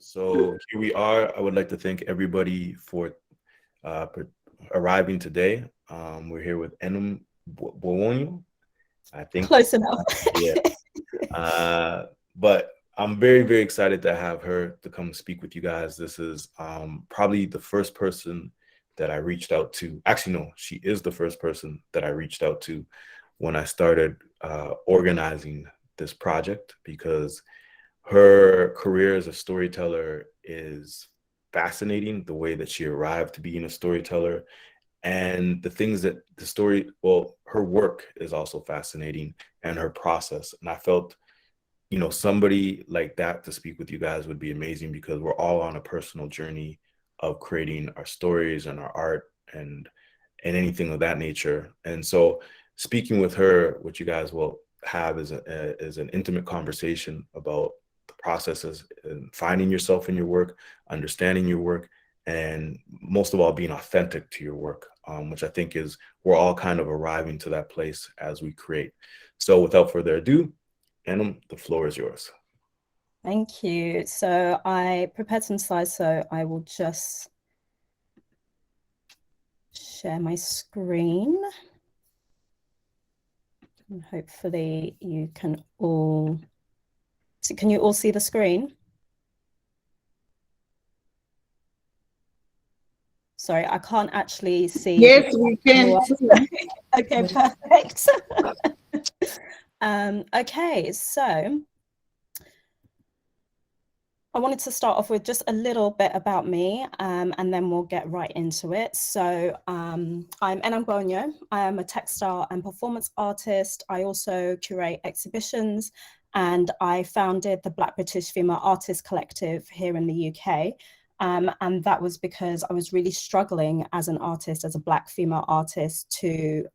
So here we are. I would like to thank everybody for uh, per- arriving today. We're here with Enam Gbewonyo, I think. Close enough. Yeah. But I'm very, very excited to have her to come speak with you guys. This is probably the first person that I reached out to. Actually, no, she is the first person that I reached out to when I started organizing this project, because her career as a storyteller is fascinating. The way that she arrived to being a storyteller and the things that her work is also fascinating, and her process. And I felt, somebody like that to speak with you guys would be amazing, because we're all on a personal journey of creating our stories and our art and anything of that nature. And so speaking with her, what you guys will have is an intimate conversation about the processes and finding yourself in your work, understanding your work, and most of all, being authentic to your work, which I think is we're all kind of arriving to that place as we create. So without further ado, Enam, the floor is yours. Thank you. So I prepared some slides, so I will just share my screen. And hopefully you can all see the screen? Sorry, I can't actually see. Yes, we can. Okay, perfect. Okay, so I wanted to start off with just a little bit about me, and then we'll get right into it. So I'm Enam Gbewonyo. I am a textile and performance artist. I also curate exhibitions, and I founded the Black British Female Artists Collective here in the UK. And that was because I was really struggling as an artist, as a Black female artist, to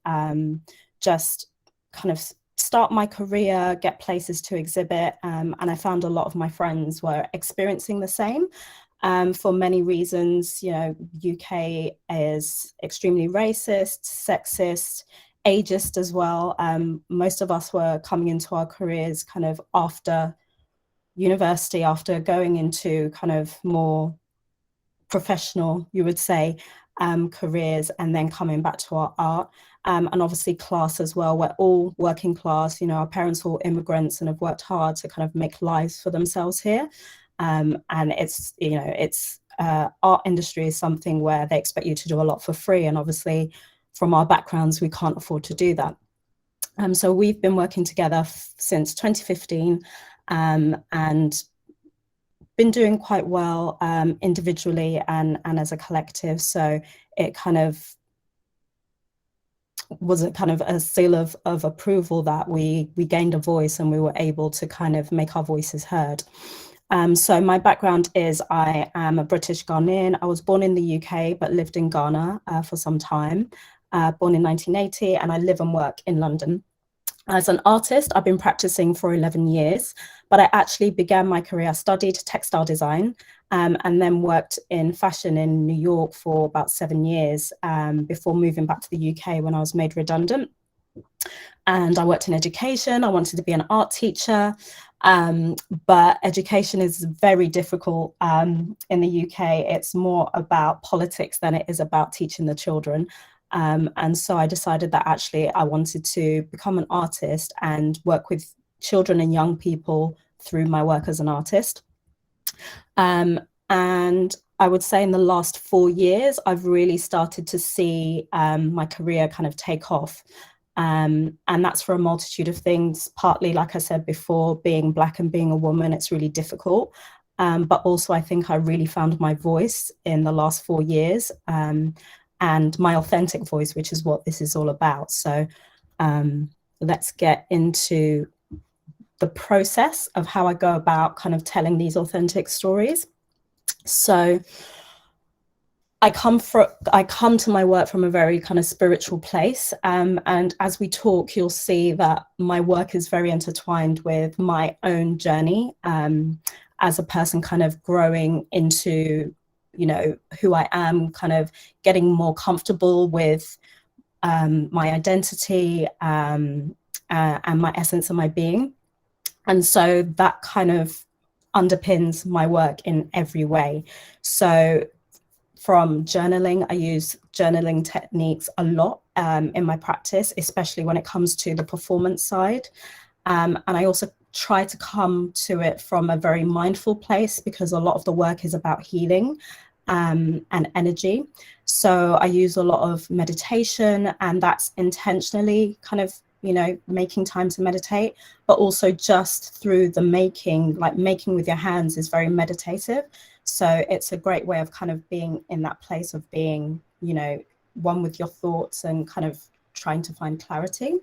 just kind of start my career, get places to exhibit. And I found a lot of my friends were experiencing the same for many reasons. UK is extremely racist, sexist, ageist as well. Most of us were coming into our careers kind of after university, after going into kind of more professional, you would say, careers, and then coming back to our art. And obviously class as well. We're all working class, our parents are all immigrants and have worked hard to kind of make lives for themselves here. And it's art industry is something where they expect you to do a lot for free. And obviously from our backgrounds, we can't afford to do that. So we've been working together since 2015 and been doing quite well individually and as a collective. So it kind of was a kind of a seal of approval that we gained a voice and we were able to kind of make our voices heard. So my background is I am a British Ghanaian. I was born in the UK, but lived in Ghana for some time, born in 1980, and I live and work in London. As an artist, I've been practicing for 11 years, but I actually began my career, I studied textile design, and then worked in fashion in New York for about 7 years before moving back to the UK when I was made redundant. And I worked in education. I wanted to be an art teacher, but education is very difficult in the UK. It's more about politics than it is about teaching the children. And so I decided that actually I wanted to become an artist and work with children and young people through my work as an artist. And I would say in the last 4 years, I've really started to see my career kind of take off. And that's for a multitude of things, partly, like I said before, being Black and being a woman, it's really difficult. But also I think I really found my voice in the last 4 years. And my authentic voice, which is what this is all about. So let's get into the process of how I go about kind of telling these authentic stories. So I come to my work from a very kind of spiritual place. And as we talk, you'll see that my work is very intertwined with my own journey as a person kind of growing into who I am, kind of getting more comfortable with my identity and my essence and my being. And so that kind of underpins my work in every way. So from journaling, I use journaling techniques a lot in my practice, especially when it comes to the performance side. And I also try to come to it from a very mindful place, because a lot of the work is about healing and energy. So I use a lot of meditation, and that's intentionally kind of, you know, making time to meditate, but also just through the making, like making with your hands is very meditative. So it's a great way of kind of being in that place of being, you know, one with your thoughts and kind of trying to find clarity.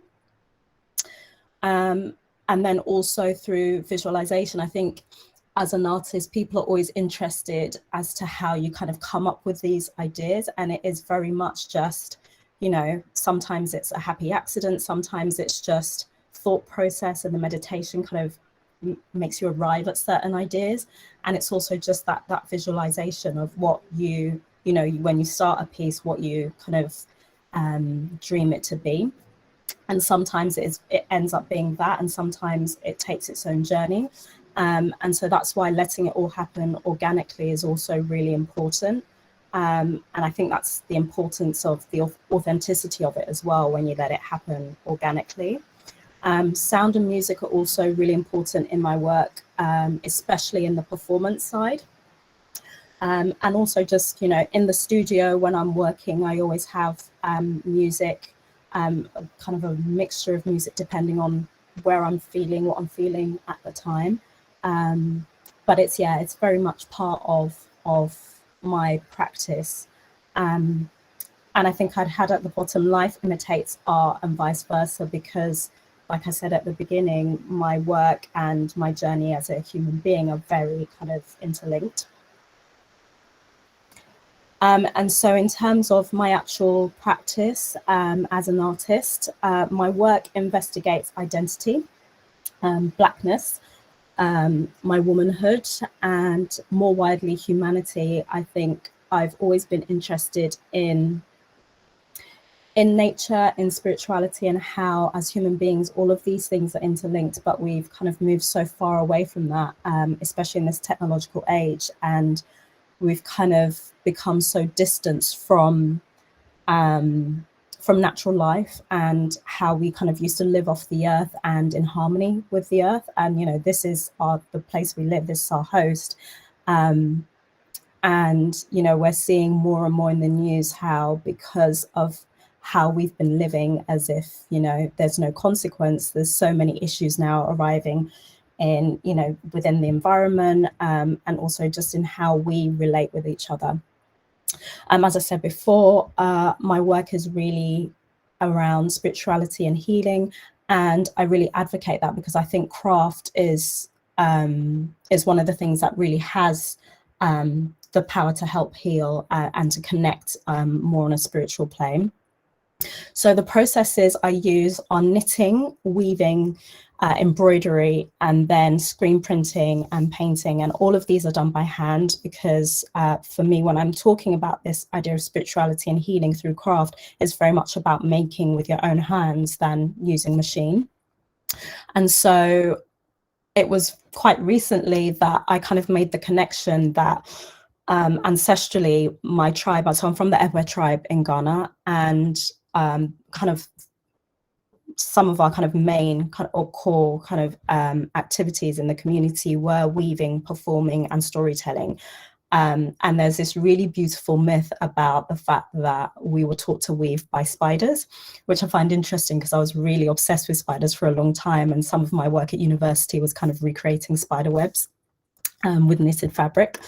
And then also through visualization. I think as an artist, people are always interested as to how you kind of come up with these ideas. And it is very much just, you know, sometimes it's a happy accident, sometimes it's just thought process, and the meditation kind of makes you arrive at certain ideas. And it's also just that visualization of what you know, when you start a piece, what you kind of dream it to be. And sometimes it ends up being that, and sometimes it takes its own journey. And so that's why letting it all happen organically is also really important. And I think that's the importance of the authenticity of it as well, when you let it happen organically. Sound and music are also really important in my work, especially in the performance side. And also just, you know, in the studio when I'm working, I always have music, kind of a mixture of music depending on where I'm feeling, what I'm feeling at the time. But it's very much part of my practice. And I think I'd had at the bottom, life imitates art and vice versa, because like I said at the beginning, my work and my journey as a human being are very kind of interlinked. And so in terms of my actual practice as an artist, my work investigates identity, Blackness, my womanhood, and more widely humanity. I think I've always been interested in nature, in spirituality, and how as human beings all of these things are interlinked, but we've kind of moved so far away from that, especially in this technological age, and we've kind of become so distanced from natural life and how we kind of used to live off the earth and in harmony with the earth. And, you know, this is the place we live, this is our host. And, you know, we're seeing more and more in the news how, because of how we've been living as if, you know, there's no consequence, there's so many issues now arriving in, you know, within the environment, and also just in how we relate with each other. As I said before, my work is really around spirituality and healing, and I really advocate that because I think craft is one of the things that really has the power to help heal and to connect more on a spiritual plane. So the processes I use are knitting, weaving, embroidery, and then screen printing and painting. And all of these are done by hand because for me, when I'm talking about this idea of spirituality and healing through craft, it's very much about making with your own hands than using machine. And so it was quite recently that I kind of made the connection that ancestrally my tribe, so I'm from the Ewe tribe in Ghana, and kind of some of our kind of main or core kind of activities in the community were weaving, performing, and storytelling. And there's this really beautiful myth about the fact that we were taught to weave by spiders, which I find interesting because I was really obsessed with spiders for a long time, and some of my work at university was kind of recreating spider webs with knitted fabric.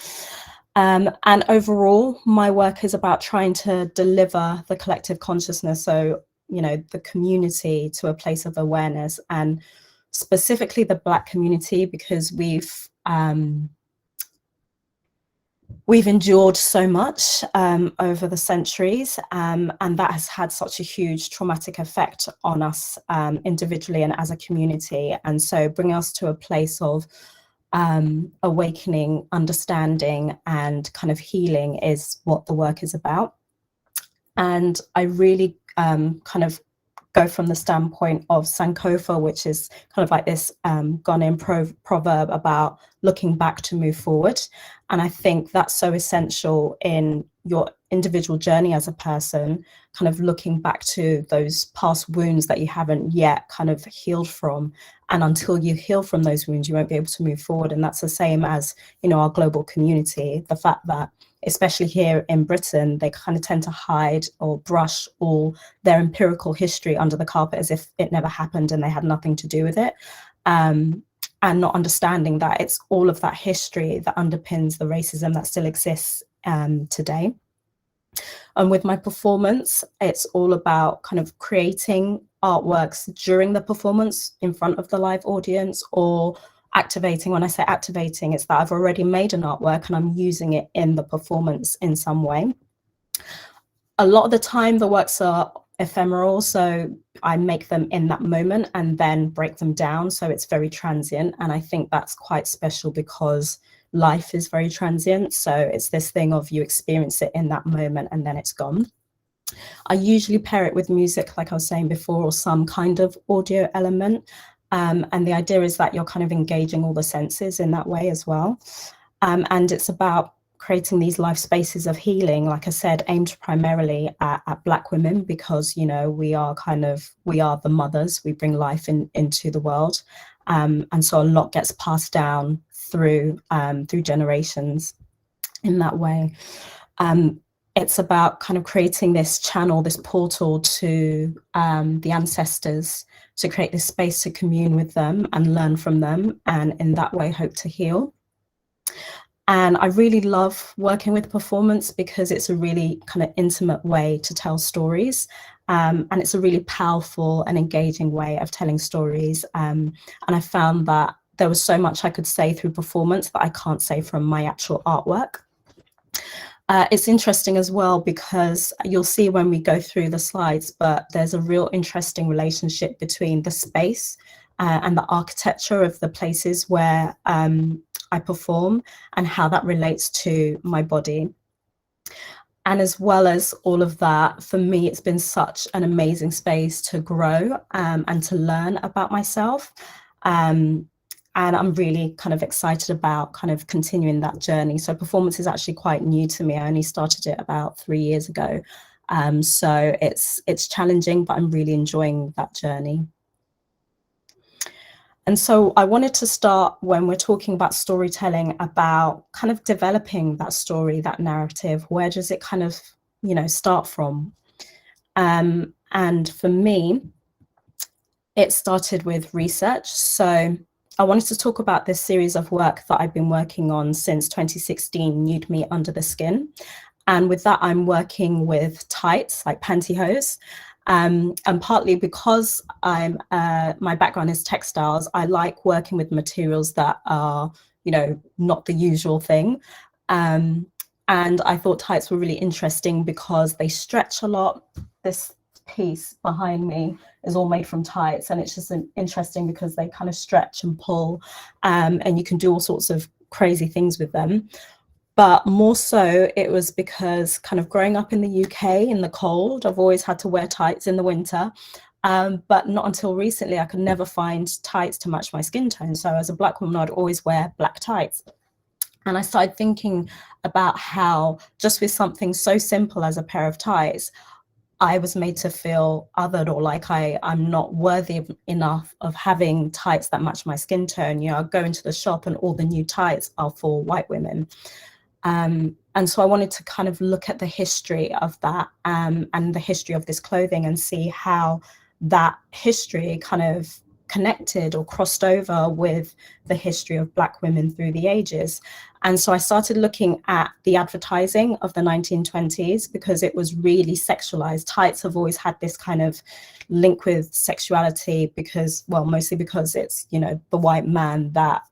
And overall, my work is about trying to deliver the collective consciousness, so, you know, the community, to a place of awareness, and specifically the Black community, because we've endured so much over the centuries, and that has had such a huge traumatic effect on us individually and as a community. And so bringing us to a place of awakening, understanding, and kind of healing is what the work is about. And I really kind of go from the standpoint of Sankofa, which is kind of like this Ghanaian proverb about looking back to move forward. And I think that's so essential in your individual journey as a person, kind of looking back to those past wounds that you haven't yet kind of healed from. And until you heal from those wounds, you won't be able to move forward. And that's the same as, you know, our global community, the fact that, especially here in Britain, they kind of tend to hide or brush all their empirical history under the carpet as if it never happened and they had nothing to do with it. And not understanding that it's all of that history that underpins the racism that still exists today. And with my performance, it's all about kind of creating artworks during the performance in front of the live audience, or activating. When I say activating, it's that I've already made an artwork and I'm using it in the performance in some way. A lot of the time the works are ephemeral, so I make them in that moment and then break them down, so it's very transient. And I think that's quite special because life is very transient, so it's this thing of you experience it in that moment and then it's gone. I usually pair it with music, like I was saying before, or some kind of audio element, and the idea is that you're kind of engaging all the senses in that way as well. And it's about creating these life spaces of healing, like I said, aimed primarily at Black women, because, you know, we are the mothers, we bring life into the world. And so a lot gets passed down through generations in that way. It's about kind of creating this channel, this portal to the ancestors, to create this space to commune with them and learn from them, and in that way hope to heal. And I really love working with performance because it's a really kind of intimate way to tell stories. And it's a really powerful and engaging way of telling stories. And I found that there was so much I could say through performance that I can't say from my actual artwork. It's interesting as well because you'll see when we go through the slides, but there's a real interesting relationship between the space and the architecture of the places where I perform and how that relates to my body. And as well as all of that, for me, it's been such an amazing space to grow and to learn about myself. And I'm really kind of excited about kind of continuing that journey. So performance is actually quite new to me. I only started it about 3 years ago. So it's challenging, but I'm really enjoying that journey. And so I wanted to start, when we're talking about storytelling, about kind of developing that story, that narrative. Where does it kind of, you know, start from? And for me, it started with research. So I wanted to talk about this series of work that I've been working on since 2016, Nude Me Under the Skin. And with that, I'm working with tights, like pantyhose. And partly because my background is textiles, I like working with materials that are, you know, not the usual thing. And I thought tights were really interesting because they stretch a lot. This piece behind me is all made from tights, and it's just interesting because they kind of stretch and pull, and you can do all sorts of crazy things with them. But more so, it was because kind of growing up in the UK in the cold, I've always had to wear tights in the winter. But not until recently, I could never find tights to match my skin tone. So as a Black woman, I'd always wear black tights. And I started thinking about how just with something so simple as a pair of tights, I was made to feel othered, or like I'm not worthy enough of having tights that match my skin tone. You know, I go into the shop and all the new tights are for white women. And so I wanted to kind of look at the history of that and the history of this clothing and see how that history kind of connected or crossed over with the history of Black women through the ages. And so I started looking at the advertising of the 1920s because it was really sexualized. Tights have always had this kind of link with sexuality because, well, mostly because it's, you know, the white man that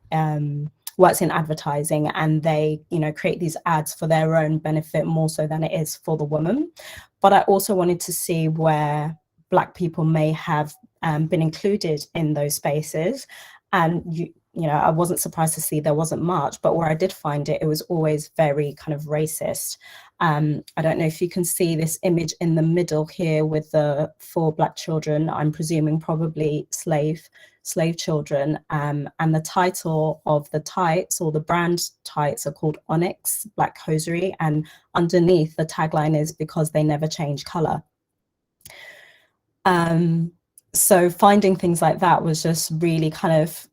works in advertising, and they, you know, create these ads for their own benefit more so than it is for the woman. But I also wanted to see where Black people may have been included in those spaces. And I wasn't surprised to see there wasn't much, but where I did find it, it was always very kind of racist. I don't know if you can see this image in the middle here with the 4 Black children, I'm presuming probably slave children, and the title of the tights, or the brand tights, are called Onyx Black Hosiery, and underneath the tagline is "because they never change color." So finding things like that was just really kind of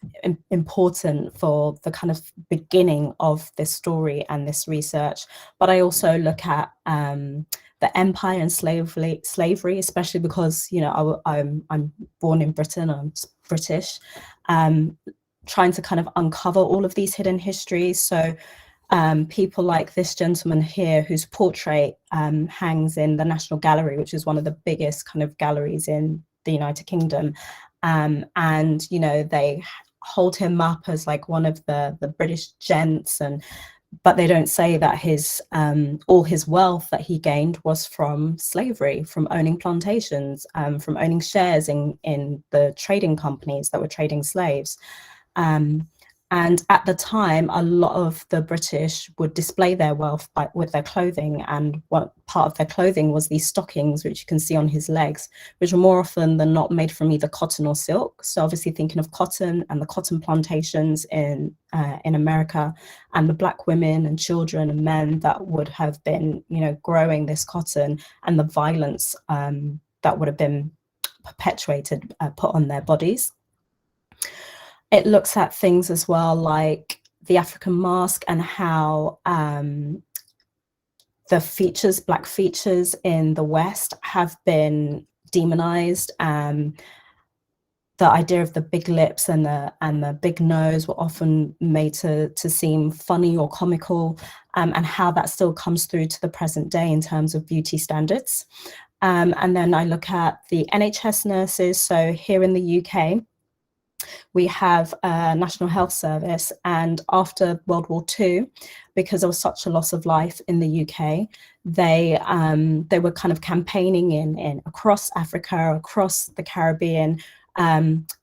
important for the kind of beginning of this story and this research. But I also look at the empire and slavery, especially because, I'm born in Britain, I'm British, trying to kind of uncover all of these hidden histories. So people like this gentleman here, whose portrait hangs in the National Gallery, which is one of the biggest kind of galleries in the United Kingdom, and they hold him up as like one of the British gents, but they don't say that his all his wealth that he gained was from slavery, from owning plantations, from owning shares in the trading companies that were trading slaves. And at the time, a lot of the British would display their wealth with their clothing, and what part of their clothing was these stockings, which you can see on his legs, which were more often than not made from either cotton or silk. So obviously thinking of cotton and the cotton plantations in America, and the Black women and children and men that would have been, growing this cotton, and the violence that would have been perpetuated, put on their bodies. It looks at things as well like the African mask, and how the features, Black features in the West, have been demonized. The idea of the big lips and the big nose were often made to seem funny or comical, and how that still comes through to the present day in terms of beauty standards. And then I look at the NHS nurses. So here in the UK, we have a National Health Service, and after World War II, because there was such a loss of life in the UK, they were kind of campaigning in across Africa, across the Caribbean,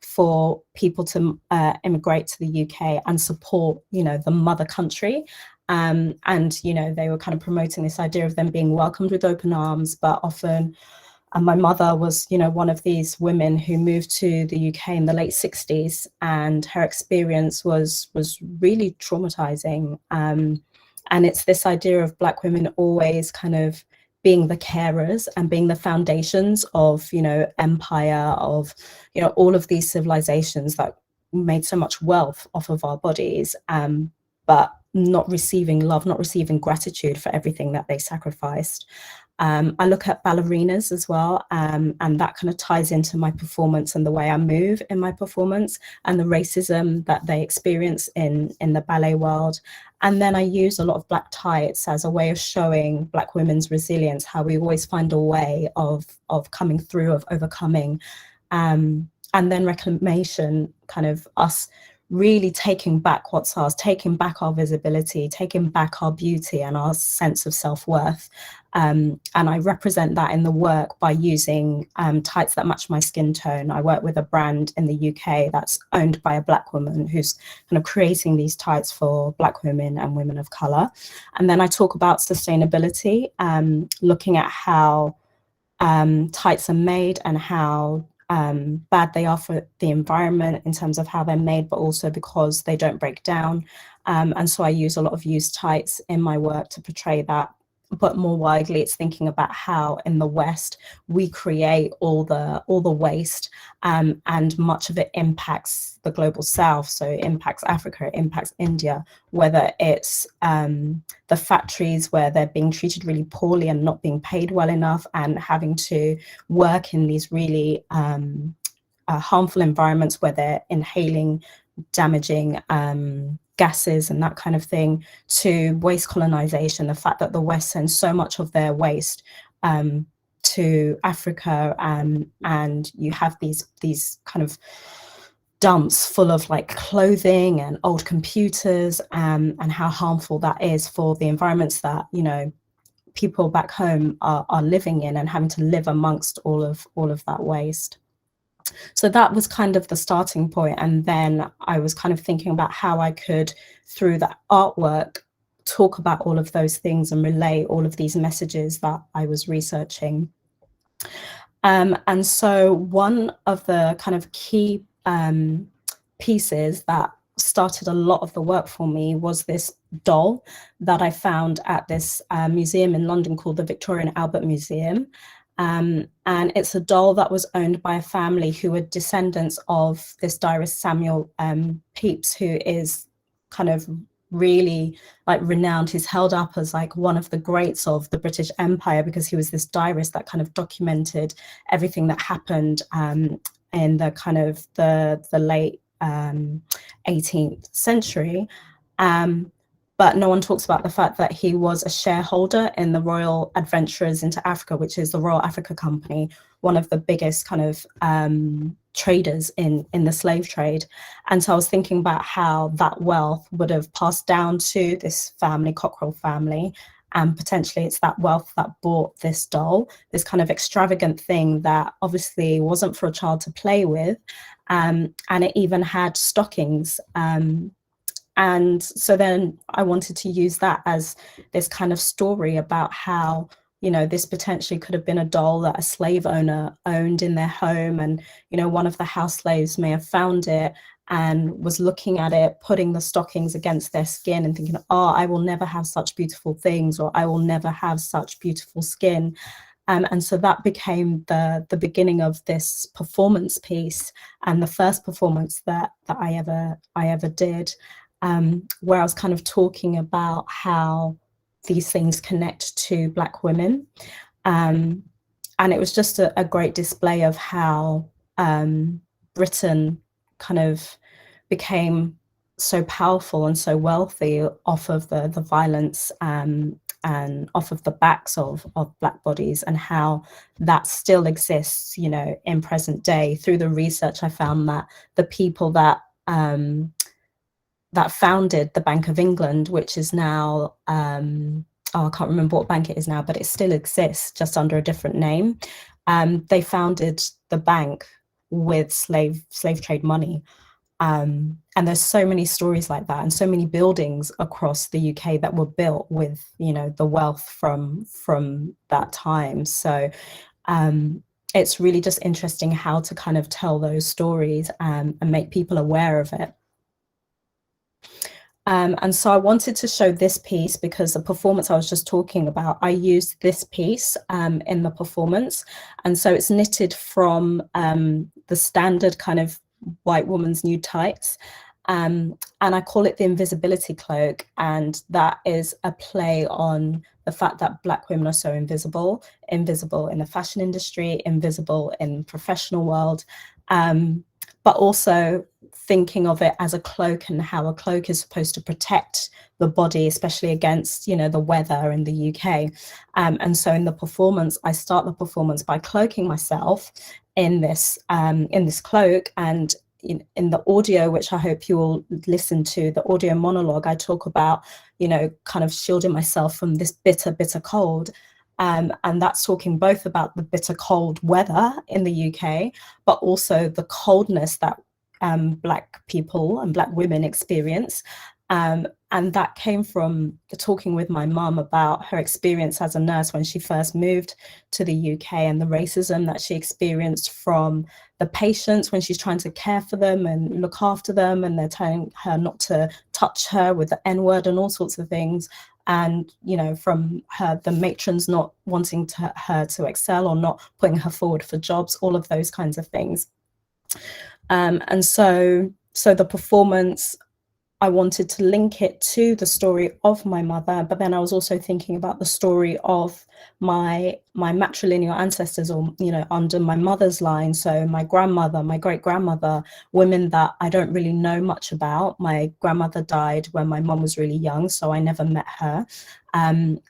for people to immigrate to the UK and support, the mother country. And they were kind of promoting this idea of them being welcomed with open arms, but often. And my mother was, one of these women who moved to the UK in the late 60s, and her experience was really traumatizing. And it's this idea of Black women always kind of being the carers and being the foundations of, empire, of, all of these civilizations that made so much wealth off of our bodies, but not receiving love, not receiving gratitude for everything that they sacrificed. I look at ballerinas as well, and that kind of ties into my performance and the way I move in my performance, and the racism that they experience in the ballet world. And then I use a lot of Black tights as a way of showing Black women's resilience, how we always find a way of coming through, of overcoming. And then reclamation, kind of us really taking back what's ours, taking back our visibility, taking back our beauty and our sense of self-worth. And I represent that in the work by using tights that match my skin tone. I work with a brand in the UK that's owned by a Black woman who's kind of creating these tights for Black women and women of colour. And then I talk about sustainability, looking at how tights are made and how bad they are for the environment in terms of how they're made, but also because they don't break down. And so I use a lot of used tights in my work to portray that. But more widely, it's thinking about how in the West we create all the waste, and much of it impacts the global South. So it impacts Africa, it impacts India, whether it's the factories where they're being treated really poorly and not being paid well enough, and having to work in these really harmful environments where they're inhaling damaging gases and that kind of thing, to waste colonization, the fact that the West sends so much of their waste to Africa, and you have these kind of dumps full of like clothing and old computers, and how harmful that is for the environments that people back home are living in, and having to live amongst all of that waste. So that was kind of the starting point. And then I was kind of thinking about how I could, through that artwork, talk about all of those things and relay all of these messages that I was researching. And so one of the kind of key pieces that started a lot of the work for me was this doll that I found at this museum in London called the Victoria and Albert Museum. And it's a doll that was owned by a family who were descendants of this diarist Samuel Pepys, who is kind of really like renowned. He's held up as like one of the greats of the British Empire because he was this diarist that kind of documented everything that happened in the kind of the late 18th century. But no one talks about the fact that he was a shareholder in the Royal Adventurers into Africa, which is the Royal Africa Company, one of the biggest kind of traders in the slave trade. And so I was thinking about how that wealth would have passed down to this family, Cockrell family, and potentially it's that wealth that bought this doll, this kind of extravagant thing that obviously wasn't for a child to play with. And it even had stockings. And so then I wanted to use that as this kind of story about how, you know, this potentially could have been a doll that a slave owner owned in their home. And, you know, one of the house slaves may have found it and was looking at it, putting the stockings against their skin and thinking, oh, I will never have such beautiful things, or I will never have such beautiful skin. And so that became the beginning of this performance piece, and the first performance that I ever did. Where I was kind of talking about how these things connect to Black women. And it was just a great display of how Britain kind of became so powerful and so wealthy off of the violence and off of the backs of Black bodies, and how that still exists, you know, in present day. Through the research, I found that the people that founded the Bank of England, which is now, I can't remember what bank it is now, but it still exists just under a different name. They founded the bank with slave trade money. And there's so many stories like that, and so many buildings across the UK that were built with, you know, the wealth from that time. So it's really just interesting how to kind of tell those stories and make people aware of it. And so I wanted to show this piece because the performance I was just talking about, I used this piece in the performance. And so it's knitted from the standard kind of white woman's nude tights. And I call it the invisibility cloak. And that is a play on the fact that Black women are so invisible in the fashion industry, invisible in the professional world, but also thinking of it as a cloak, and how a cloak is supposed to protect the body, especially against, you know, the weather in the UK. And so in the performance, I start the performance by cloaking myself in this cloak. And in the audio, which I hope you will listen to, the audio monologue, I talk about, you know, kind of shielding myself from this bitter, bitter cold. And that's talking both about the bitter cold weather in the UK, but also the coldness that Black people and Black women experience. And that came from talking with my mum about her experience as a nurse when she first moved to the UK, and the racism that she experienced from the patients when she's trying to care for them and look after them, and they're telling her not to touch her with the N-word and all sorts of things. And, you know, from the matrons not wanting her to excel, or not putting her forward for jobs, all of those kinds of things. And so the performance, I wanted to link it to the story of my mother, but then I was also thinking about the story of my matrilineal ancestors, or, you know, under my mother's line. So my grandmother, my great grandmother, women that I don't really know much about. My grandmother died when my mom was really young, so I never met her. And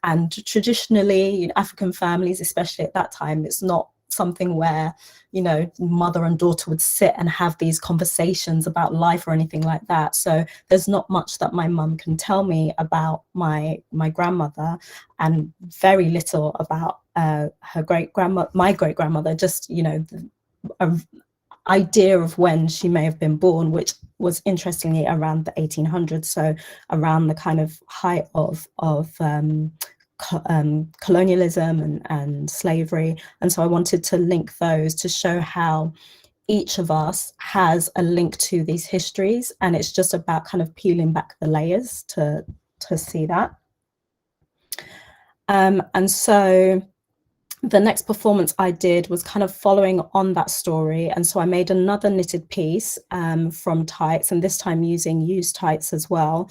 traditionally, in African families, especially at that time, it's not something where, you know, mother and daughter would sit and have these conversations about life or anything like that. So there's not much that my mum can tell me about my grandmother, and very little about my great grandmother. Just, you know, idea of when she may have been born, which was interestingly around the 1800s, so around the kind of height of colonialism and slavery. And so I wanted to link those to show how each of us has a link to these histories, and it's just about kind of peeling back the layers to see that. And so the next performance I did was kind of following on that story. And so I made another knitted piece from tights, and this time using used tights as well.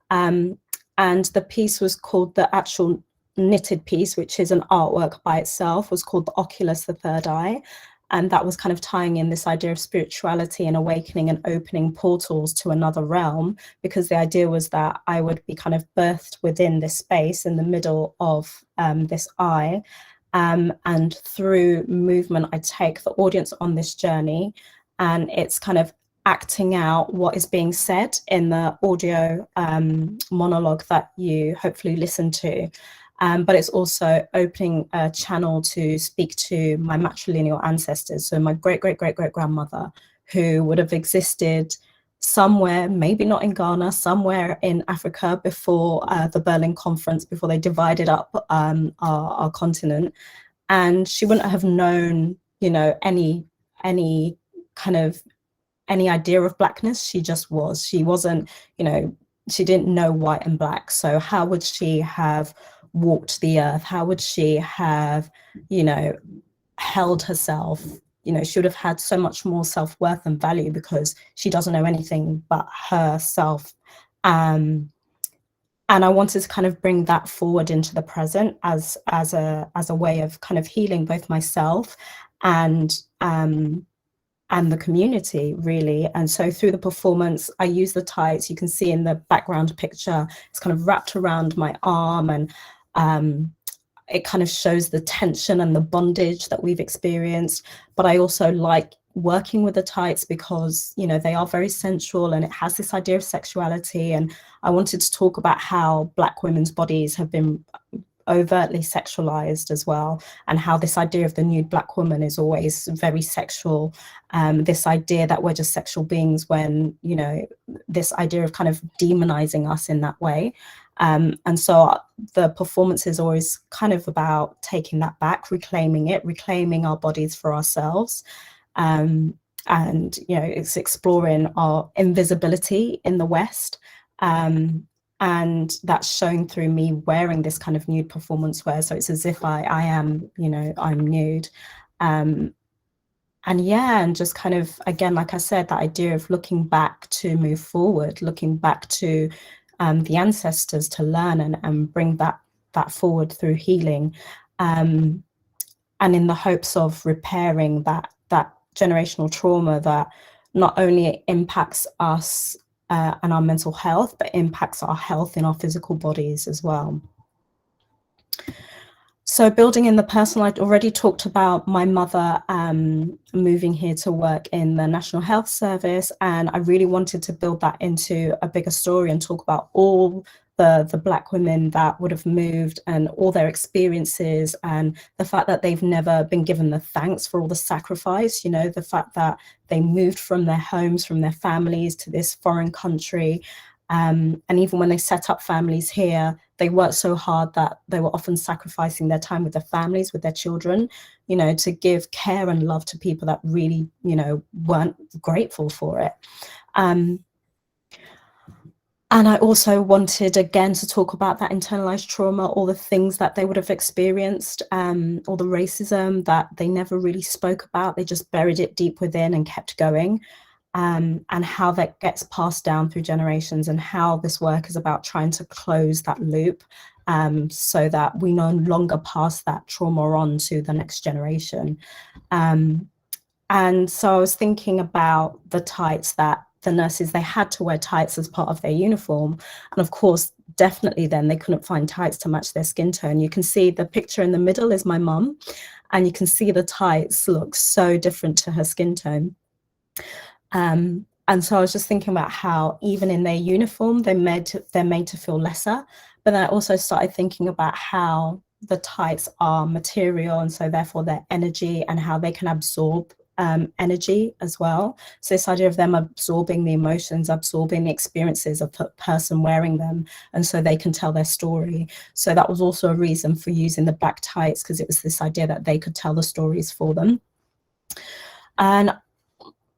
And the piece was called, the actual knitted piece, which is an artwork by itself, was called The Oculus, the Third Eye. And that was kind of tying in this idea of spirituality and awakening and opening portals to another realm, because the idea was that I would be kind of birthed within this space in the middle of this eye. And through movement, I take the audience on this journey, and it's kind of acting out what is being said in the audio monologue that you hopefully listen to. But it's also opening a channel to speak to my matrilineal ancestors. So my great-great-great-great-grandmother, who would have existed somewhere, maybe not in Ghana, somewhere in Africa before the Berlin Conference, before they divided up our continent. And she wouldn't have known, you know, any idea of blackness. She just was. She wasn't, you know, she didn't know white and black. So how would she have walked the earth? How would she have, you know, held herself? You know, she would have had so much more self-worth and value because she doesn't know anything but herself. And I wanted to kind of bring that forward into the present as a way of kind of healing both myself and the community, really. And so through the performance, I use the tights. You can see in the background picture, it's kind of wrapped around my arm, and it kind of shows the tension and the bondage that we've experienced. But I also like working with the tights because, you know, they are very sensual, and it has this idea of sexuality. And I wanted to talk about how Black women's bodies have been overtly sexualized as well, and how this idea of the nude Black woman is always very sexual. This idea that we're just sexual beings, when, you know, this idea of kind of demonizing us in that way. And so the performance is always kind of about taking that back, reclaiming it, reclaiming our bodies for ourselves. And, you know, it's exploring our invisibility in the West. And that's shown through me wearing this kind of nude performance wear. So it's as if I am, you know, I'm nude. And yeah, and just kind of, again, like I said, that idea of looking back to move forward, looking back to the ancestors to learn and bring that forward through healing. And in the hopes of repairing that generational trauma that not only impacts us and our mental health, but impacts our health in our physical bodies as well. So building in the personal, I'd already talked about my mother moving here to work in the National Health Service, and I really wanted to build that into a bigger story and talk about all the Black women that would have moved and all their experiences, and the fact that they've never been given the thanks for all the sacrifice, you know, the fact that they moved from their homes, from their families to this foreign country. And even when they set up families here, they worked so hard that they were often sacrificing their time with their families, with their children, you know, to give care and love to people that really, you know, weren't grateful for it. And I also wanted, again, to talk about that internalized trauma, all the things that they would have experienced, all the racism that they never really spoke about. They just buried it deep within and kept going. And how that gets passed down through generations, and how this work is about trying to close that loop, so that we no longer pass that trauma on to the next generation. And so I was thinking about the tights, that the nurses, they had to wear tights as part of their uniform. And of course, definitely then they couldn't find tights to match their skin tone. You can see the picture in the middle is my mum, and you can see the tights look so different to her skin tone. And so I was just thinking about how even in their uniform, they're made to feel lesser. But then I also started thinking about how the tights are material, and so therefore their energy, and how they can absorb energy as well. So this idea of them absorbing the emotions, absorbing the experiences of a person wearing them, and so they can tell their story. So that was also a reason for using the black tights, because it was this idea that they could tell the stories for them. And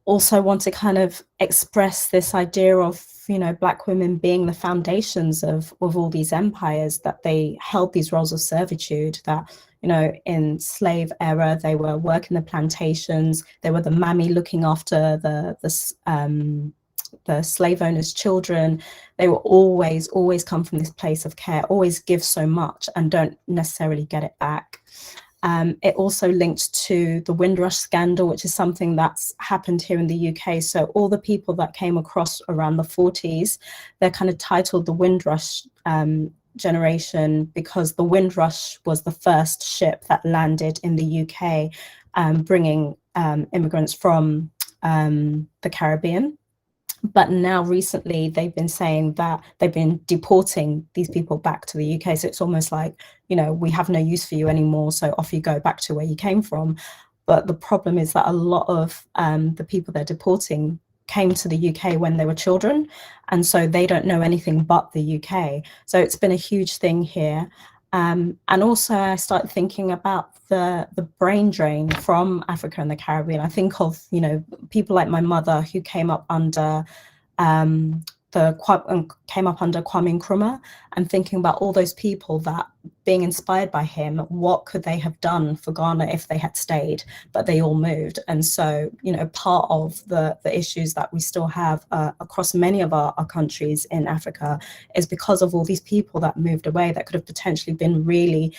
also want to kind of express this idea of, you know, Black women being the foundations of all these empires, that they held these roles of servitude, that, you know, in slave era, they were working the plantations, they were the mammy looking after the slave owners' children. They were always come from this place of care, always give so much and don't necessarily get it back. It also linked to the Windrush scandal, which is something that's happened here in the UK. So all the people that came across around the 40s, they're kind of titled the Windrush generation, because the Windrush was the first ship that landed in the UK, bringing immigrants from the Caribbean. But now recently they've been saying that they've been deporting these people back to the UK. So it's almost like, you know, we have no use for you anymore, so off you go back to where you came from. But the problem is that a lot of the people they're deporting came to the UK when they were children, and so they don't know anything but the UK. So it's been a huge thing here. And also I started thinking about the brain drain from Africa and the Caribbean. I think of, you know, people like my mother who came up under Kwame Nkrumah, and thinking about all those people that, being inspired by him, what could they have done for Ghana if they had stayed, but they all moved. And so, you know, part of the issues that we still have across many of our countries in Africa is because of all these people that moved away, that could have potentially been really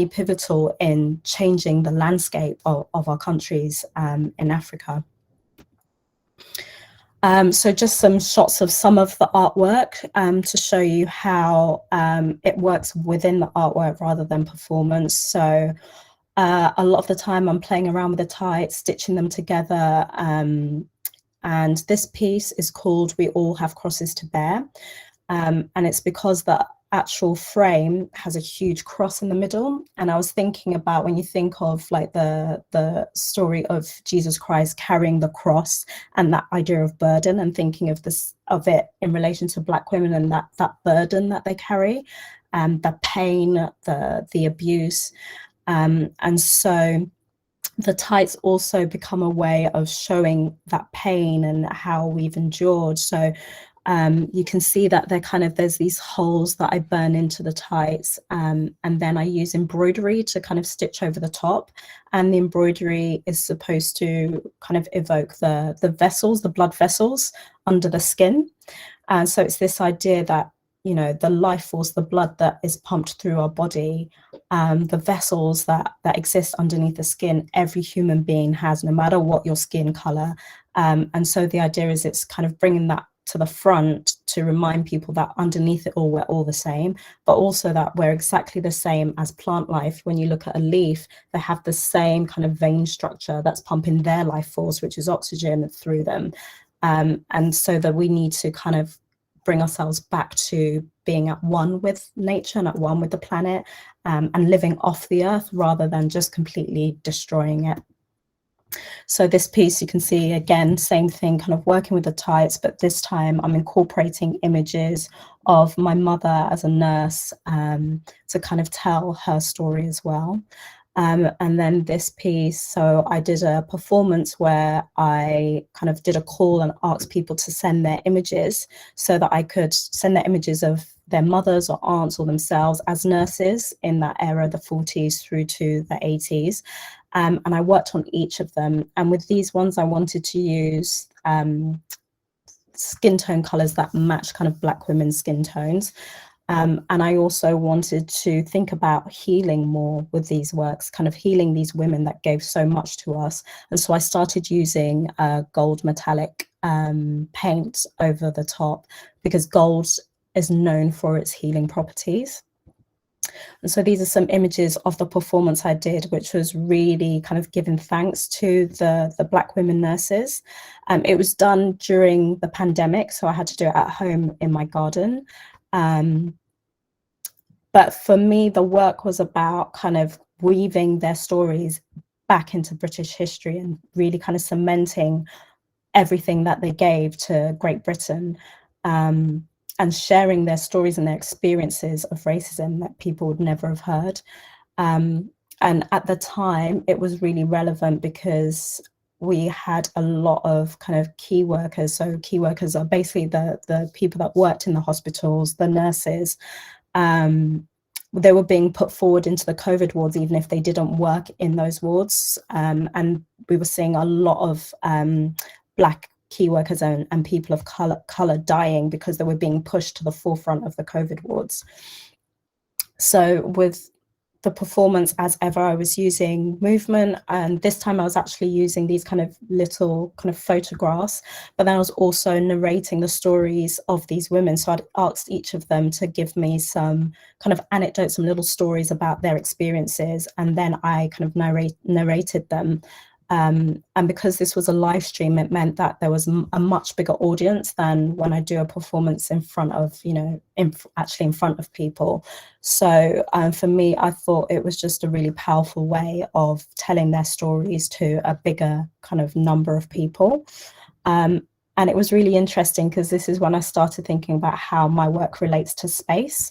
pivotal in changing the landscape of our countries in Africa. So just some shots of some of the artwork to show you how it works within the artwork rather than performance. So a lot of the time I'm playing around with the tights, stitching them together. And this piece is called We All Have Crosses to Bear. And it's because the actual frame has a huge cross in the middle. And I was thinking about, when you think of like the story of Jesus Christ carrying the cross and that idea of burden, and thinking of it in relation to Black women and that burden that they carry, the pain, the abuse. And so the tights also become a way of showing that pain and how we've endured. So you can see that there's these holes that I burn into the tights, and then I use embroidery to kind of stitch over the top. And the embroidery is supposed to kind of evoke the vessels, the blood vessels under the skin. And so it's this idea that, you know, the life force, the blood that is pumped through our body, the vessels that exist underneath the skin, every human being has, no matter what your skin color. And so the idea is it's kind of bringing that to the front to remind people that underneath it all, we're all the same, but also that we're exactly the same as plant life. When you look at a leaf, they have the same kind of vein structure that's pumping their life force, which is oxygen, through them. And so that we need to kind of bring ourselves back to being at one with nature and at one with the planet, and living off the earth rather than just completely destroying it. So this piece, you can see again, same thing, kind of working with the tights, but this time I'm incorporating images of my mother as a nurse, to kind of tell her story as well. And then this piece, so I did a performance where I kind of did a call and asked people to send their images, so that I could send their images of their mothers or aunts or themselves as nurses in that era, the 40s through to the 80s. And I worked on each of them. And with these ones, I wanted to use skin tone colors that match kind of Black women's skin tones. And I also wanted to think about healing more with these works, kind of healing these women that gave so much to us. And so I started using gold metallic paint over the top, because gold is known for its healing properties. And so these are some images of the performance I did, which was really kind of giving thanks to the Black women nurses. It was done during the pandemic, so I had to do it at home in my garden. But for me, the work was about kind of weaving their stories back into British history and really kind of cementing everything that they gave to Great Britain, and sharing their stories and their experiences of racism that people would never have heard. And at the time, it was really relevant because we had a lot of kind of key workers. So key workers are basically the people that worked in the hospitals, the nurses. They were being put forward into the COVID wards, even if they didn't work in those wards. And we were seeing a lot of Black key workers and people of color dying because they were being pushed to the forefront of the COVID wards. So with the performance, as ever, I was using movement, and this time I was actually using these kind of little kind of photographs, but then I was also narrating the stories of these women. So I'd asked each of them to give me some kind of anecdotes, some little stories about their experiences, and then I kind of narrated them. And because this was a live stream, it meant that there was a much bigger audience than when I do a performance in front of, actually in front of people. So for me, I thought it was just a really powerful way of telling their stories to a bigger kind of number of people. And it was really interesting because this is when I started thinking about how my work relates to space.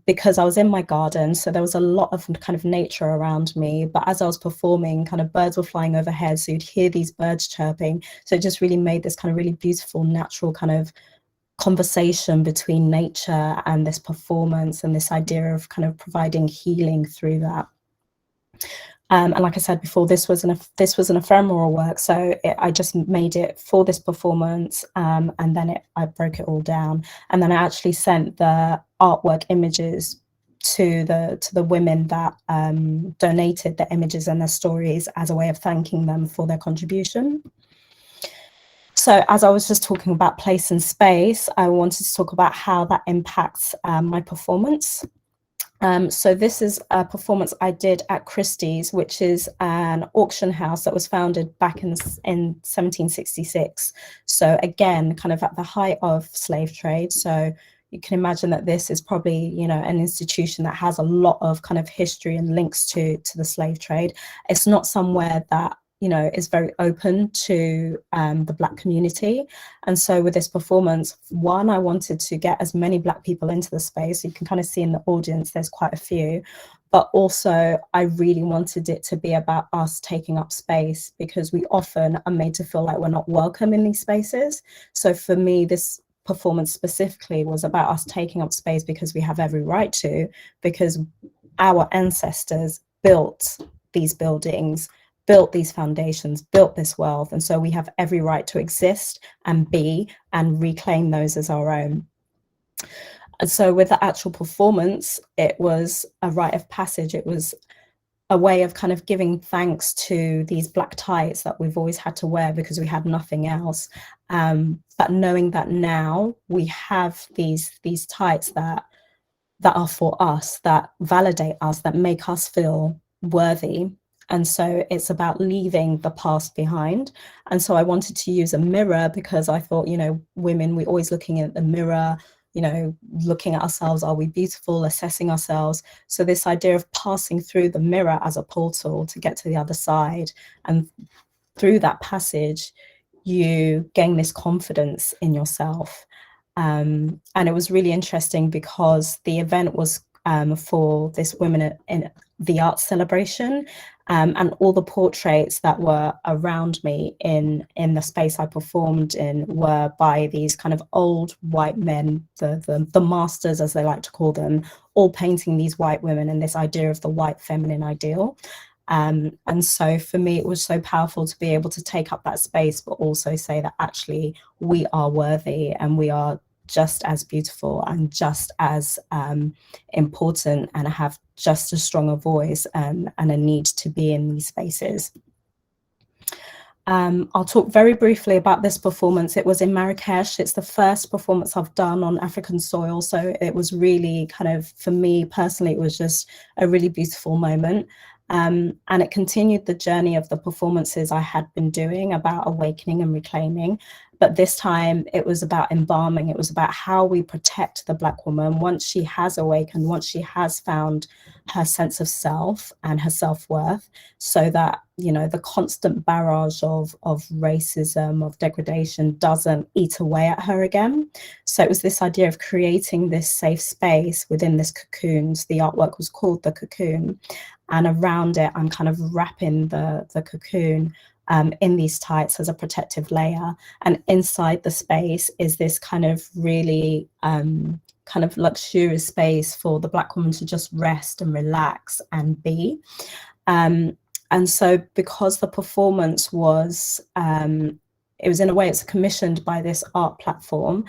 Because I was in my garden, so there was a lot of kind of nature around me, but as I was performing, kind of birds were flying overhead, so you'd hear these birds chirping. So it just really made this kind of really beautiful, natural kind of conversation between nature and this performance, and this idea of kind of providing healing through that. And like I said before, this was an ephemeral work, so I just made it for this performance, and then I broke it all down, and then I actually sent the artwork images to the women that donated the images and their stories as a way of thanking them for their contribution. So as I was just talking about place and space, I wanted to talk about how that impacts my performance. So this is a performance I did at Christie's, which is an auction house that was founded back in 1766. So again, kind of at the height of slave trade. So you can imagine that this is probably, an institution that has a lot of kind of history and links to the slave trade. It's not somewhere that is very open to the Black community. And so with this performance, one, I wanted to get as many Black people into the space. You can kind of see in the audience, there's quite a few, but also I really wanted it to be about us taking up space, because we often are made to feel like we're not welcome in these spaces. So for me, this performance specifically was about us taking up space because we have every right to, because our ancestors built these buildings, built these foundations, built this wealth. And so we have every right to exist and be and reclaim those as our own. And so with the actual performance, it was a rite of passage. It was a way of kind of giving thanks to these Black tights that we've always had to wear because we had nothing else. But knowing that now we have these tights that are for us, that validate us, that make us feel worthy. And so it's about leaving the past behind. And so I wanted to use a mirror because I thought, women, we're always looking at the mirror, looking at ourselves, are we beautiful, assessing ourselves. So this idea of passing through the mirror as a portal to get to the other side. And through that passage, you gain this confidence in yourself. And it was really interesting because the event was for this Women in the Arts celebration, and all the portraits that were around me in the space I performed in were by these kind of old white men, the masters, as they like to call them, all painting these white women and this idea of the white feminine ideal. And so for me, it was so powerful to be able to take up that space, but also say that actually we are worthy and we are just as beautiful and just as important and have just as strong a voice and a need to be in these spaces. I'll talk very briefly about this performance. It was in Marrakesh. It's the first performance I've done on African soil. So it was really kind of, for me personally, it was just a really beautiful moment. And it continued the journey of the performances I had been doing about awakening and reclaiming. But this time it was about embalming. It was about how we protect the Black woman once she has awakened, once she has found her sense of self and her self-worth, so that, you know, the constant barrage of racism, of degradation doesn't eat away at her again. So it was this idea of creating this safe space within this cocoon. So the artwork was called The Cocoon, and around it I'm kind of wrapping the cocoon in these tights as a protective layer, and inside the space is this kind of really kind of luxurious space for the Black woman to just rest and relax and be. And so because the performance was, it was in a way, it's commissioned by this art platform,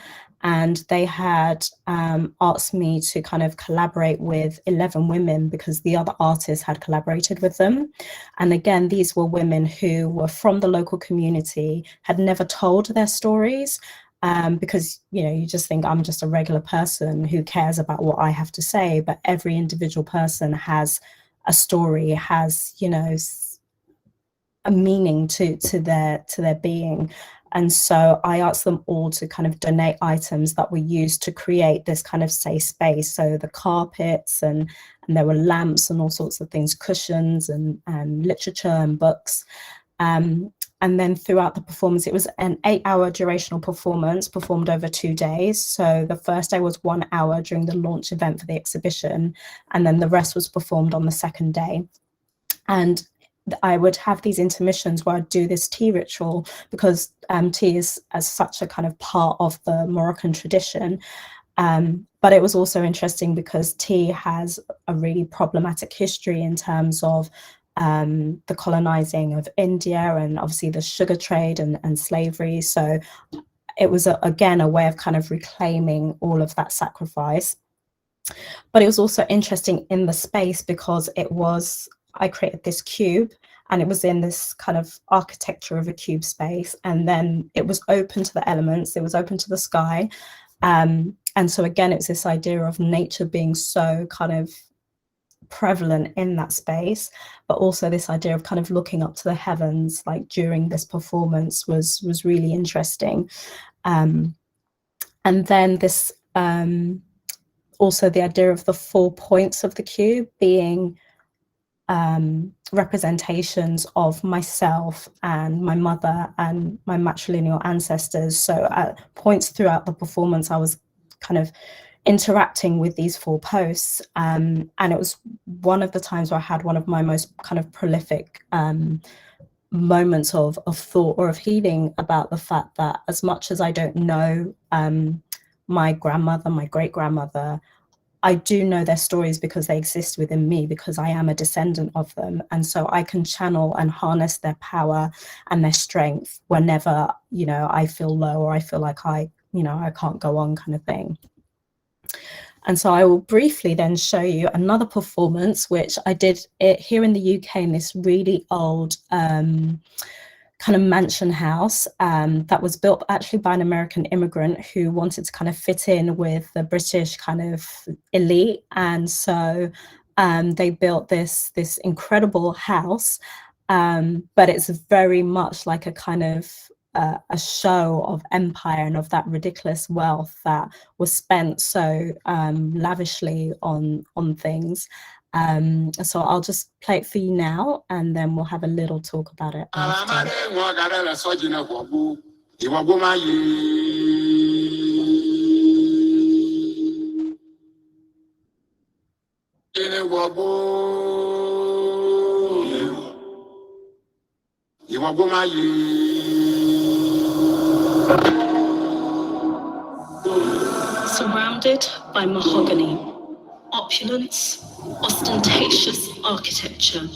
and they had asked me to kind of collaborate with 11 women because the other artists had collaborated with them. And again, these were women who were from the local community, had never told their stories, because, you know, you just think I'm just a regular person who cares about what I have to say, but every individual person has a story, has, you know, a meaning to their being. And so I asked them all to kind of donate items that were used to create this kind of safe space. So the carpets, and there were lamps and all sorts of things, cushions and literature and books. And then throughout the performance, it was an 8-hour durational performance performed over 2 days. So the first day was 1 hour during the launch event for the exhibition, and then the rest was performed on the second day. And I would have these intermissions where I'd do this tea ritual, because tea is as such a kind of part of the Moroccan tradition. But it was also interesting because tea has a really problematic history in terms of the colonizing of India, and obviously the sugar trade and slavery. So it was, again, a way of kind of reclaiming all of that sacrifice. But it was also interesting in the space because I created this cube, and it was in this kind of architecture of a cube space, and then it was open to the elements, it was open to the sky. And so again, it's this idea of nature being so kind of prevalent in that space, but also this idea of kind of looking up to the heavens, like during this performance, was really interesting. And then this also the idea of the 4 points of the cube being representations of myself and my mother and my matrilineal ancestors. So at points throughout the performance, I was kind of interacting with these 4 posts, and it was one of the times where I had one of my most kind of prolific moments of thought or of healing, about the fact that as much as I don't know my grandmother, my great-grandmother, I do know their stories because they exist within me, because I am a descendant of them. And so I can channel and harness their power and their strength whenever, you know, I feel low, or I feel like I can't go on, kind of thing. And so I will briefly then show you another performance, which I did it here in the UK in this really old kind of mansion house that was built actually by an American immigrant who wanted to kind of fit in with the British kind of elite. And so they built this incredible house, but it's very much like a kind of a show of empire and of that ridiculous wealth that was spent so lavishly on things. So I'll just play it for you now, and then we'll have a little talk about it after. Surrounded by mahogany, opulence, ostentatious architecture,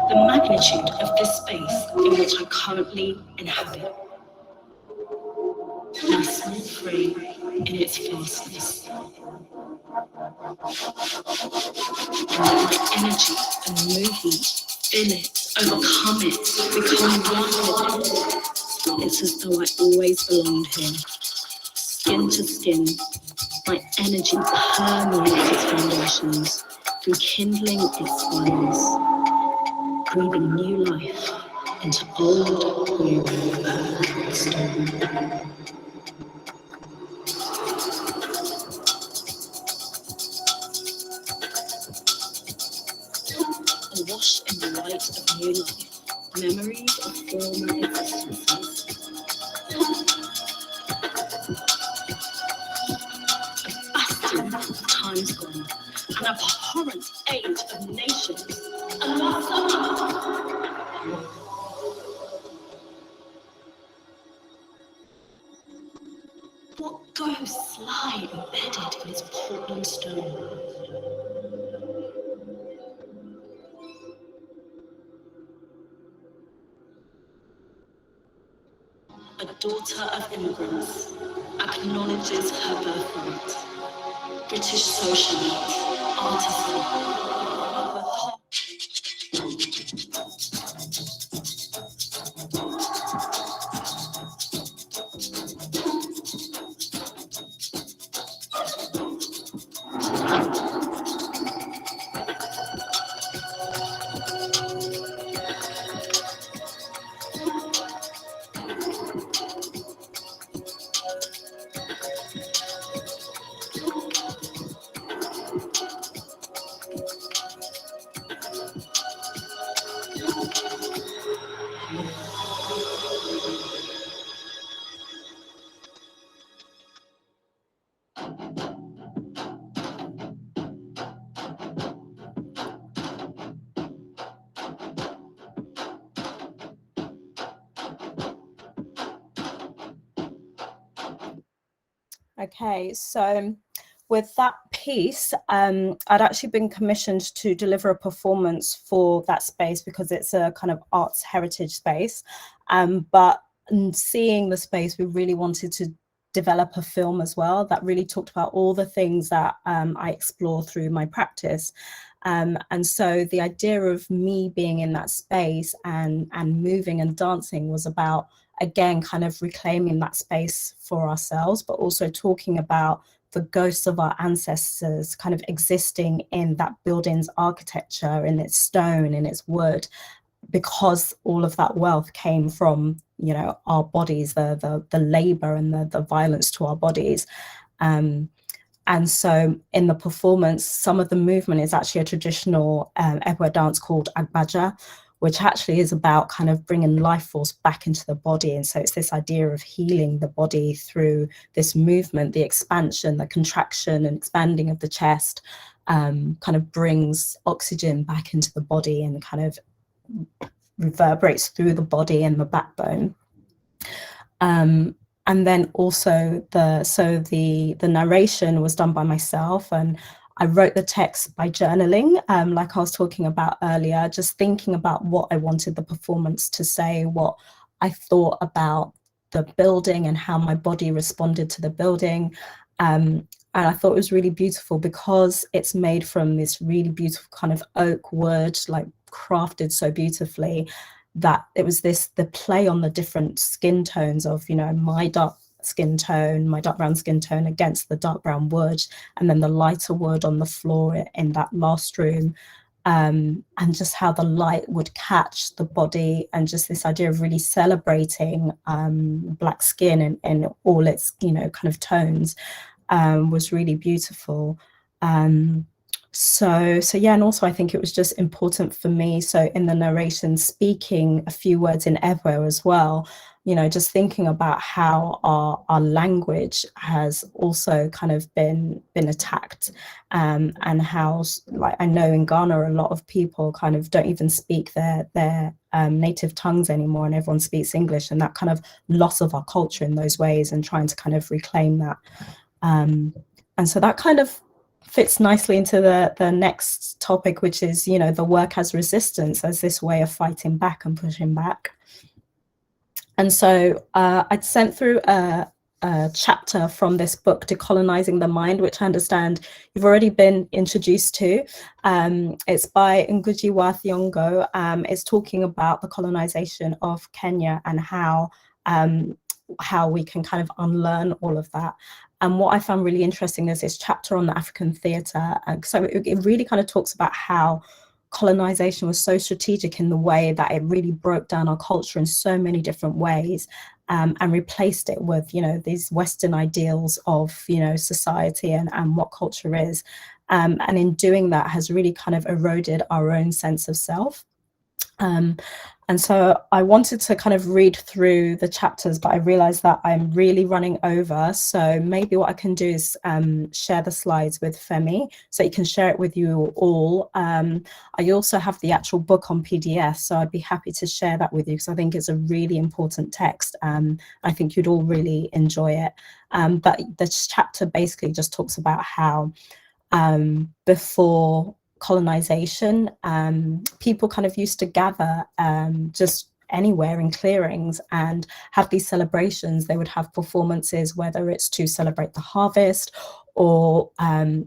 the magnitude of this space in which I currently inhabit, my small frame in its vastness, my energy and movement, feel it, overcome it, become one with it. It's as though I always belonged here, skin to skin. My energy permeates its foundations, rekindling its fires, breathing new life into old green earth. Awash in the light of new life, memories of former existences. A bastion of times gone, an abhorrent age of nations, a lost art. What ghosts lie embedded in his Portland stone? A daughter of immigrants acknowledges her birthright. British socialite, artisan, Okay, so with that piece, I'd actually been commissioned to deliver a performance for that space because it's a kind of arts heritage space. But seeing the space, we really wanted to develop a film as well that really talked about all the things that I explore through my practice. And so the idea of me being in that space and moving and dancing was about, again, kind of reclaiming that space for ourselves, but also talking about the ghosts of our ancestors kind of existing in that building's architecture, in its stone, in its wood, because all of that wealth came from, you know, our bodies, the labor and the violence to our bodies. And so in the performance, some of the movement is actually a traditional Egwe dance called Agbaja, which actually is about kind of bringing life force back into the body. And so it's this idea of healing the body through this movement, the expansion, the contraction and expanding of the chest, kind of brings oxygen back into the body and kind of reverberates through the body and the backbone. And then also the narration was done by myself, and I wrote the text by journaling, like I was talking about earlier, just thinking about what I wanted the performance to say, what I thought about the building and how my body responded to the building. And I thought it was really beautiful because it's made from this really beautiful kind of oak wood, like crafted so beautifully, that it was the play on the different skin tones of, you know, my dark skin tone, my dark brown skin tone against the dark brown wood, and then the lighter wood on the floor in that last room, and just how the light would catch the body, and just this idea of really celebrating Black skin and all its, you know, kind of tones, was really beautiful. So yeah, and also I think it was just important for me, so in the narration, speaking a few words in Ewe as well, you know, just thinking about how our language has also kind of been attacked, and how, like, I know in Ghana a lot of people kind of don't even speak their native tongues anymore, and everyone speaks English, and that kind of loss of our culture in those ways, and trying to kind of reclaim that. And so that kind of fits nicely into the next topic, which is, you know, the work as resistance, as this way of fighting back and pushing back. And so I'd sent through a chapter from this book, Decolonizing the Mind, which I understand you've already been introduced to. It's by Ngugi wa Thiong'o. It's talking about the colonization of Kenya and how we can kind of unlearn all of that. And what I found really interesting is this chapter on the African theatre. So it really kind of talks about how colonization was so strategic in the way that it really broke down our culture in so many different ways. and replaced it with, you know, these Western ideals of, you know, society and what culture is. And in doing that has really kind of eroded our own sense of self. And so I wanted to kind of read through the chapters, but I realized that I'm really running over. So maybe what I can do is share the slides with Femi, so you can share it with you all. I also have the actual book on PDF, so I'd be happy to share that with you, because I think it's a really important text. I think you'd all really enjoy it. But this chapter basically just talks about how before colonization, people kind of used to gather just anywhere in clearings and have these celebrations. They would have performances, whether it's to celebrate the harvest or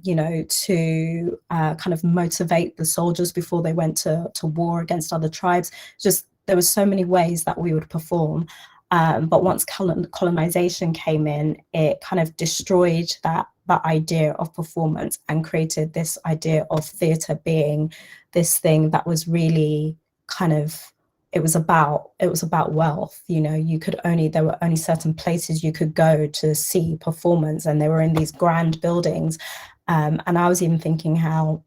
you know, to kind of motivate the soldiers before they went to war against other tribes. Just there were so many ways that we would perform. But once colonization came in, it kind of destroyed that idea of performance and created this idea of theatre being this thing that was really kind of, it was about wealth. You know, there were only certain places you could go to see performance, and they were in these grand buildings. And I was even thinking how,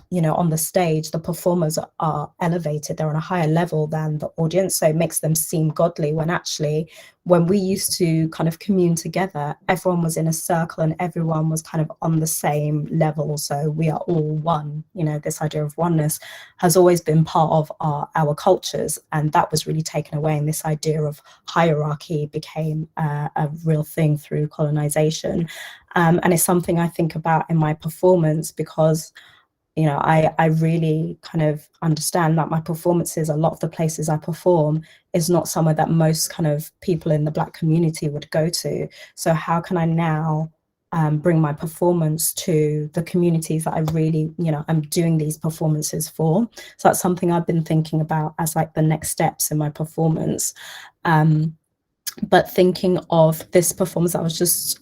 you know, on the stage, the performers are elevated, they're on a higher level than the audience, so it makes them seem godly, when actually, when we used to kind of commune together, everyone was in a circle and everyone was kind of on the same level. So we are all one. You know, this idea of oneness has always been part of our cultures, and that was really taken away, and this idea of hierarchy became a real thing through colonization. And it's something I think about in my performance, because you know, I really kind of understand that my performances, a lot of the places I perform, is not somewhere that most kind of people in the Black community would go to. So how can I now bring my performance to the communities that I really, you know, I'm doing these performances for? So that's something I've been thinking about as like the next steps in my performance. But thinking of this performance I was just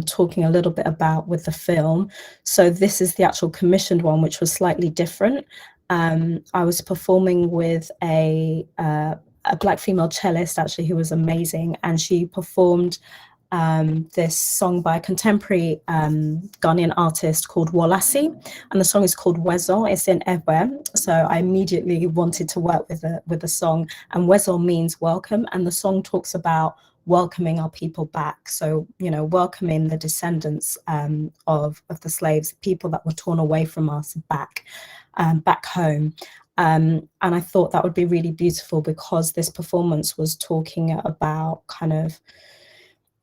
talking a little bit about with the film, so this is the actual commissioned one, which was slightly different. I was performing with a Black female cellist, actually, who was amazing, and she performed this song by a contemporary Ghanaian artist called Walasi, and the song is called Wezo. It's in Ewe, so I immediately wanted to work with the song. And Wezo means welcome, and the song talks about welcoming our people back. So, you know, welcoming the descendants of the slaves, people that were torn away from us, back home. And I thought that would be really beautiful, because this performance was talking about kind of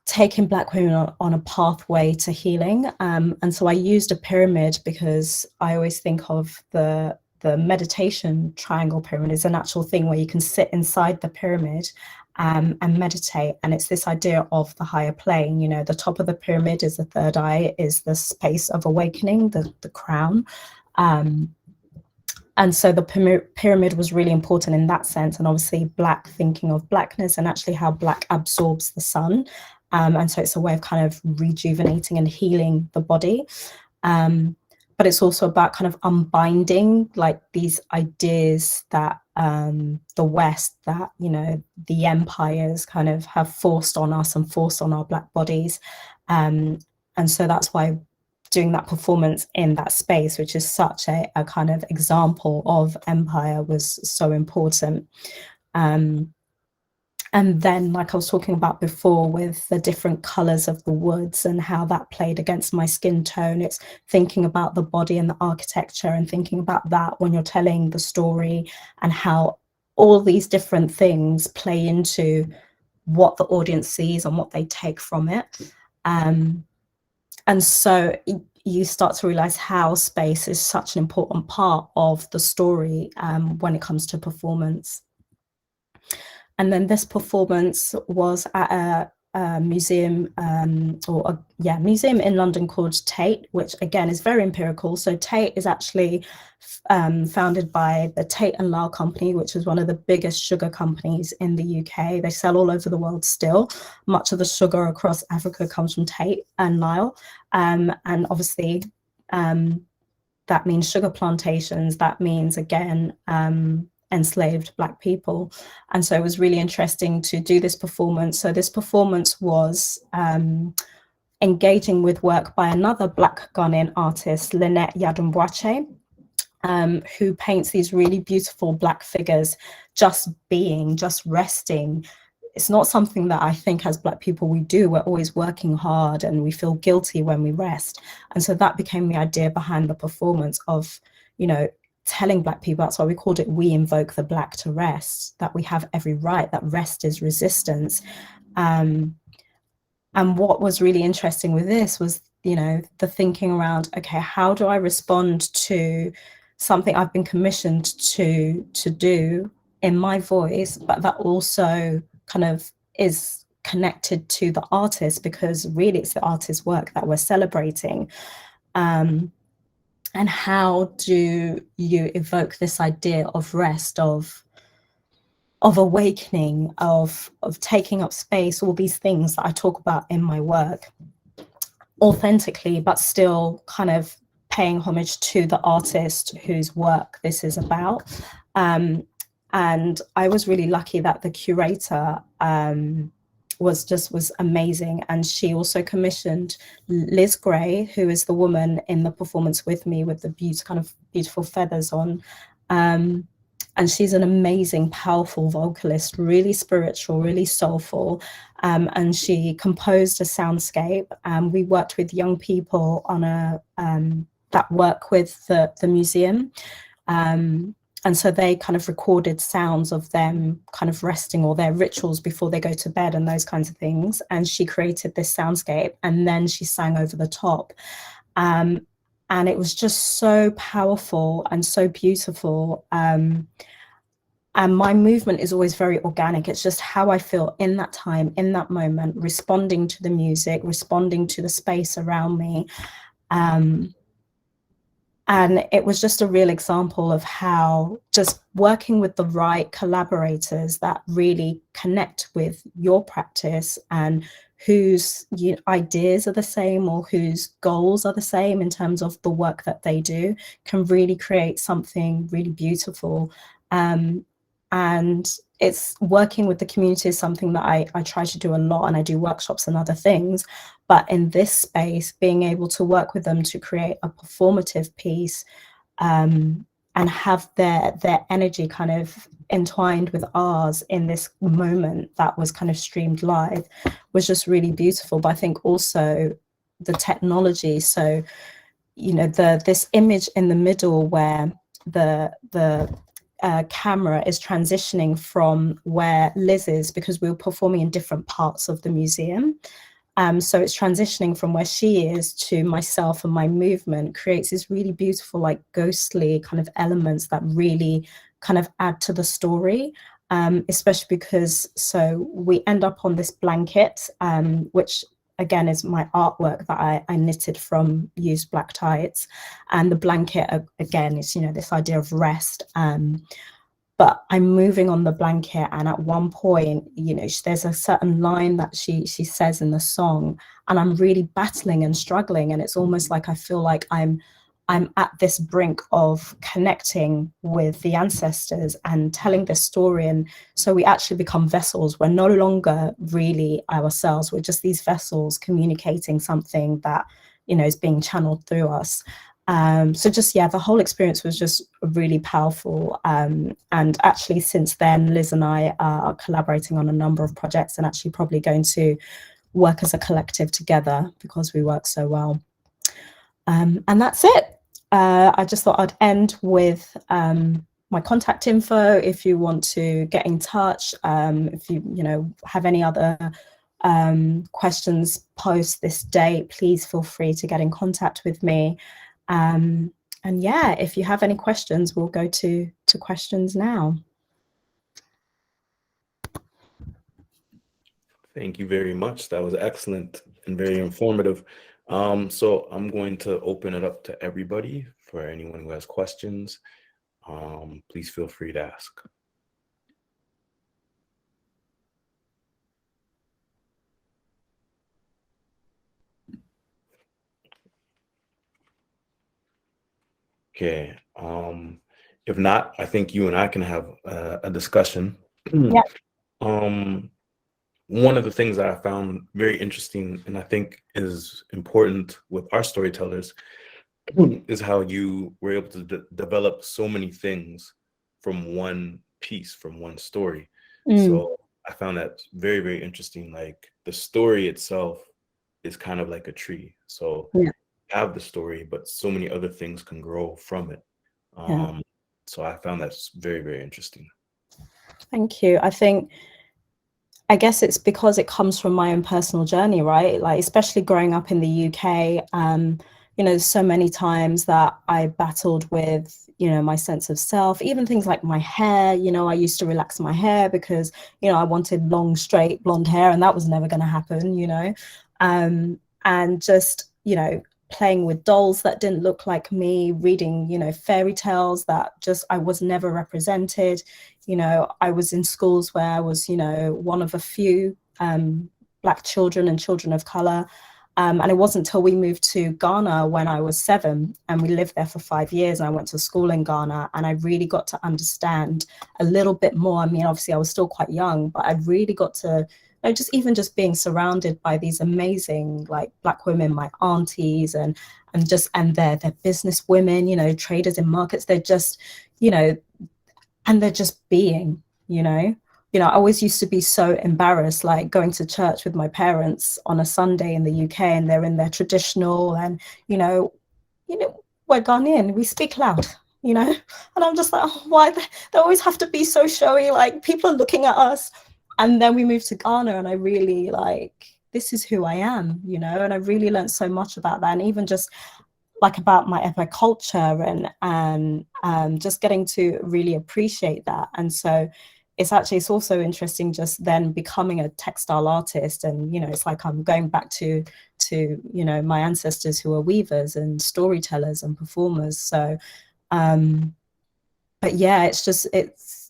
taking Black women on a pathway to healing. And so I used a pyramid, because I always think of the meditation triangle pyramid is an actual thing where you can sit inside the pyramid and meditate. And it's this idea of the higher plane. You know, the top of the pyramid is the third eye, is the space of awakening, the crown. And so the pyramid was really important in that sense. And obviously Black, thinking of Blackness and actually how Black absorbs the sun. And so it's a way of kind of rejuvenating and healing the body. But it's also about kind of unbinding like these ideas that the West, that, you know, the empires kind of have forced on us and forced on our Black bodies. And so that's why doing that performance in that space, which is such a kind of example of empire, was so important. And then, like I was talking about before, with the different colors of the woods and how that played against my skin tone, it's thinking about the body and the architecture, and thinking about that when you're telling the story, and how all these different things play into what the audience sees and what they take from it. And so you start to realize how space is such an important part of the story when it comes to performance. And then this performance was at a museum, museum in London called Tate, which again is very empirical. So Tate is actually founded by the Tate and Lyle Company, which is one of the biggest sugar companies in the UK. They sell all over the world still. Much of the sugar across Africa comes from Tate and Lyle. And obviously that means sugar plantations. That means, again, enslaved Black people. And so it was really interesting to do this performance. So this performance was engaging with work by another Black Ghanaian artist, Lynette Yadumbwache, who paints these really beautiful Black figures just being, just resting. It's not something that I think as Black people we do. We're always working hard and we feel guilty when we rest. And so that became the idea behind the performance of, you know, telling Black people, that's why we called it We Invoke the Black to Rest, that we have every right, that rest is resistance. And what was really interesting with this was, you know, the thinking around, okay, how do I respond to something I've been commissioned to do in my voice, but that also kind of is connected to the artist, because really it's the artist's work that we're celebrating. And how do you evoke this idea of rest, of awakening, of taking up space, all these things that I talk about in my work authentically, but still kind of paying homage to the artist whose work this is about. And I was really lucky that the curator was amazing. And she also commissioned Liz Gray, who is the woman in the performance with me with the beautiful feathers on. And she's an amazing, powerful vocalist, really spiritual, really soulful. And she composed a soundscape. We worked with young people on that work with the museum. And so they kind of recorded sounds of them kind of resting, or their rituals before they go to bed and those kinds of things. And she created this soundscape and then she sang over the top. And it was just so powerful and so beautiful. And my movement is always very organic. It's just how I feel in that time, in that moment, responding to the music, responding to the space around me. And it was just a real example of how just working with the right collaborators that really connect with your practice and whose ideas are the same or whose goals are the same in terms of the work that they do can really create something really beautiful. And it's working with the community is something that I try to do a lot, and I do workshops and other things. But in this space, being able to work with them to create a performative piece and have their energy kind of entwined with ours in this moment that was kind of streamed live was just really beautiful. But I think also the technology. So, you know, this image in the middle where the camera is transitioning from where Liz is, because we were performing in different parts of the museum. So it's transitioning from where she is to myself, and my movement creates these really beautiful, like ghostly kind of elements that really kind of add to the story, especially because, so we end up on this blanket, which again is my artwork that I knitted from used black tights. And the blanket, again, is, you know, this idea of rest. But I'm moving on the blanket, and at one point, you know, there's a certain line that she says in the song, and I'm really battling and struggling, and it's almost like I feel like I'm at this brink of connecting with the ancestors and telling this story. And so we actually become vessels. We're no longer really ourselves. We're just these vessels communicating something that, you know, is being channeled through us. So just, yeah, the whole experience was just really powerful. And actually since then, Liz and I are collaborating on a number of projects, and actually probably going to work as a collective together because we work so well. And that's it. I just thought I'd end with my contact info if you want to get in touch. If you know, have any other questions post this date, please feel free to get in contact with me. And yeah, if you have any questions, we'll go to questions now. Thank you very much. That was excellent and very informative. So I'm going to open it up to everybody. For anyone who has questions, please feel free to ask. Okay. If not, I think you and I can have a discussion. Yeah. One of the things that I found very interesting, and I think is important with our storytellers, is how you were able to develop so many things from one piece, from one story. Mm. So I found that very, very interesting. Like the story itself is kind of like a tree. So Yeah. you have the story, but so many other things can grow from it. Yeah. So I found that's very, very interesting. Thank you. I guess it's because it comes from my own personal journey, right? Like, especially growing up in the UK, so many times that I battled with, my sense of self, even things like my hair. I used to relax my hair because, I wanted long, straight blonde hair, and that was never going to happen. And just, playing with dolls that didn't look like me, reading, fairy tales that just I was never represented. I was in schools where I was, one of a few Black children and children of color. And it wasn't until we moved to Ghana when I was 7, and we lived there for 5 years, and I went to school in Ghana, and I really got to understand a little bit more. I mean, obviously I was still quite young, but I really got to just being surrounded by these amazing like Black women, my aunties, and they're business women, traders in markets. They're just, and they're just being, I always used to be so embarrassed, like going to church with my parents on a Sunday in the UK, and they're in their traditional, and we're Ghanaian, we speak loud, and I'm just like, oh, why they always have to be so showy, like people are looking at us. And then we moved to Ghana, and I really this is who I am, and I really learned so much about that, and even just like about my epic culture, and just getting to really appreciate that. And so it's also interesting just then becoming a textile artist, and it's like I'm going back to my ancestors who are weavers and storytellers and performers. So but yeah,